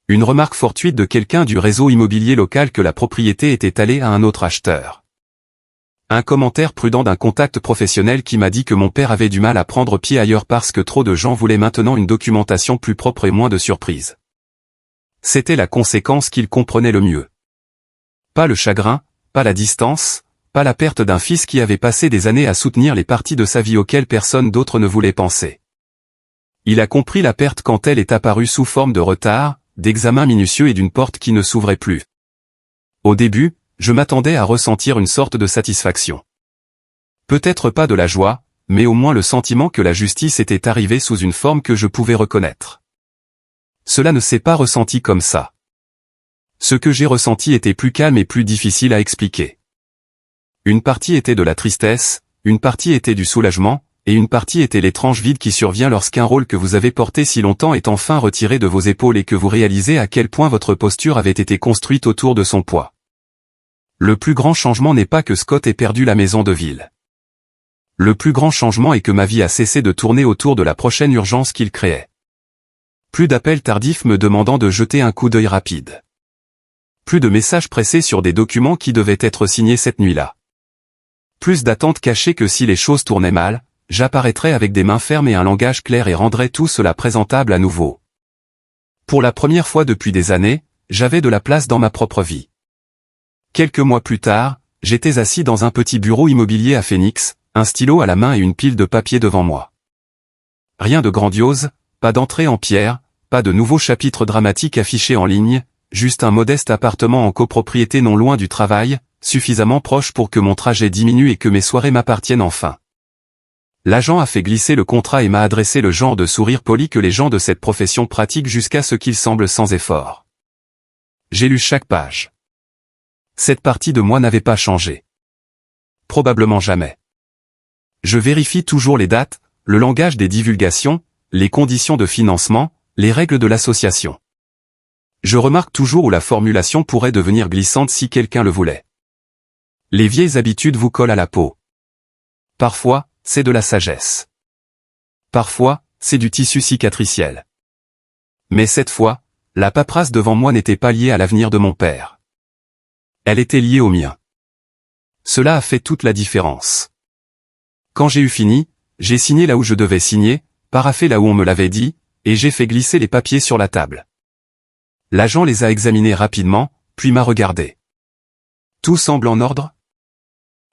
Une remarque fortuite de quelqu'un du réseau immobilier local que la propriété était allée à un autre acheteur. Un commentaire prudent d'un contact professionnel qui m'a dit que mon père avait du mal à prendre pied ailleurs parce que trop de gens voulaient maintenant une documentation plus propre et moins de surprises. C'était la conséquence qu'il comprenait le mieux. Pas le chagrin, pas la distance, pas la perte d'un fils qui avait passé des années à soutenir les parties de sa vie auxquelles personne d'autre ne voulait penser. Il a compris la perte quand elle est apparue sous forme de retard, d'examen minutieux et d'une porte qui ne s'ouvrait plus. Au début, je m'attendais à ressentir une sorte de satisfaction. Peut-être pas de la joie, mais au moins le sentiment que la justice était arrivée sous une forme que je pouvais reconnaître. Cela ne s'est pas ressenti comme ça. Ce que j'ai ressenti était plus calme et plus difficile à expliquer. Une partie était de la tristesse, une partie était du soulagement, et une partie était l'étrange vide qui survient lorsqu'un rôle que vous avez porté si longtemps est enfin retiré de vos épaules et que vous réalisez à quel point votre posture avait été construite autour de son poids. Le plus grand changement n'est pas que Scott ait perdu la maison de ville. Le plus grand changement est que ma vie a cessé de tourner autour de la prochaine urgence qu'il créait. Plus d'appels tardifs me demandant de jeter un coup d'œil rapide. Plus de messages pressés sur des documents qui devaient être signés cette nuit-là. Plus d'attentes cachées que si les choses tournaient mal, j'apparaîtrais avec des mains fermes et un langage clair et rendrais tout cela présentable à nouveau. Pour la première fois depuis des années, j'avais de la place dans ma propre vie. Quelques mois plus tard, j'étais assis dans un petit bureau immobilier à Phoenix, un stylo à la main et une pile de papier devant moi. Rien de grandiose, pas d'entrée en pierre, pas de nouveau chapitre dramatique affiché en ligne, juste un modeste appartement en copropriété non loin du travail, suffisamment proche pour que mon trajet diminue et que mes soirées m'appartiennent enfin. L'agent a fait glisser le contrat et m'a adressé le genre de sourire poli que les gens de cette profession pratiquent jusqu'à ce qu'il semble sans effort. J'ai lu chaque page. Cette partie de moi n'avait pas changé. Probablement jamais. Je vérifie toujours les dates, le langage des divulgations, les conditions de financement, les règles de l'association. Je remarque toujours où la formulation pourrait devenir glissante si quelqu'un le voulait. Les vieilles habitudes vous collent à la peau. Parfois, c'est de la sagesse. Parfois, c'est du tissu cicatriciel. Mais cette fois, la paperasse devant moi n'était pas liée à l'avenir de mon père. Elle était liée au mien. Cela a fait toute la différence. Quand j'ai eu fini, j'ai signé là où je devais signer, paraphé là où on me l'avait dit, et j'ai fait glisser les papiers sur la table. L'agent les a examinés rapidement, puis m'a regardé. Tout semble en ordre ?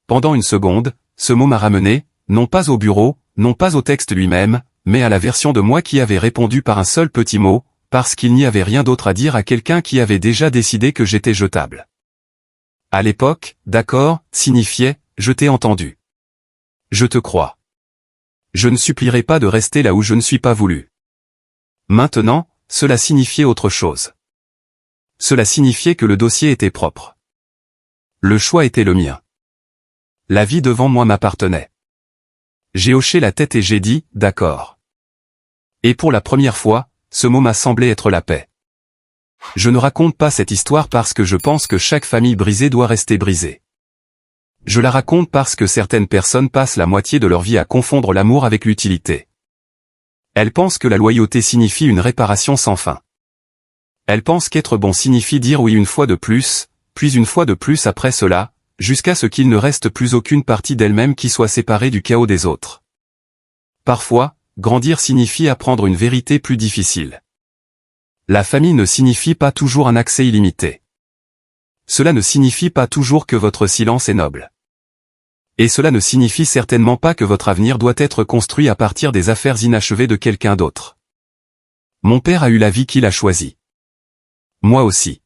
Pendant une seconde, ce mot m'a ramené, non pas au bureau, non pas au texte lui-même, mais à la version de moi qui avait répondu par un seul petit mot, parce qu'il n'y avait rien d'autre à dire à quelqu'un qui avait déjà décidé que j'étais jetable. À l'époque, d'accord, signifiait, je t'ai entendu. Je te crois. Je ne supplierai pas de rester là où je ne suis pas voulu. Maintenant, cela signifiait autre chose. Cela signifiait que le dossier était propre. Le choix était le mien. La vie devant moi m'appartenait. J'ai hoché la tête et j'ai dit, d'accord. Et pour la première fois, ce mot m'a semblé être la paix. Je ne raconte pas cette histoire parce que je pense que chaque famille brisée doit rester brisée. Je la raconte parce que certaines personnes passent la moitié de leur vie à confondre l'amour avec l'utilité. Elles pensent que la loyauté signifie une réparation sans fin. Elles pensent qu'être bon signifie dire oui une fois de plus, puis une fois de plus après cela, jusqu'à ce qu'il ne reste plus aucune partie d'elle-même qui soit séparée du chaos des autres. Parfois, grandir signifie apprendre une vérité plus difficile. La famille ne signifie pas toujours un accès illimité. Cela ne signifie pas toujours que votre silence est noble. Et cela ne signifie certainement pas que votre avenir doit être construit à partir des affaires inachevées de quelqu'un d'autre. Mon père a eu la vie qu'il a choisie. Moi aussi.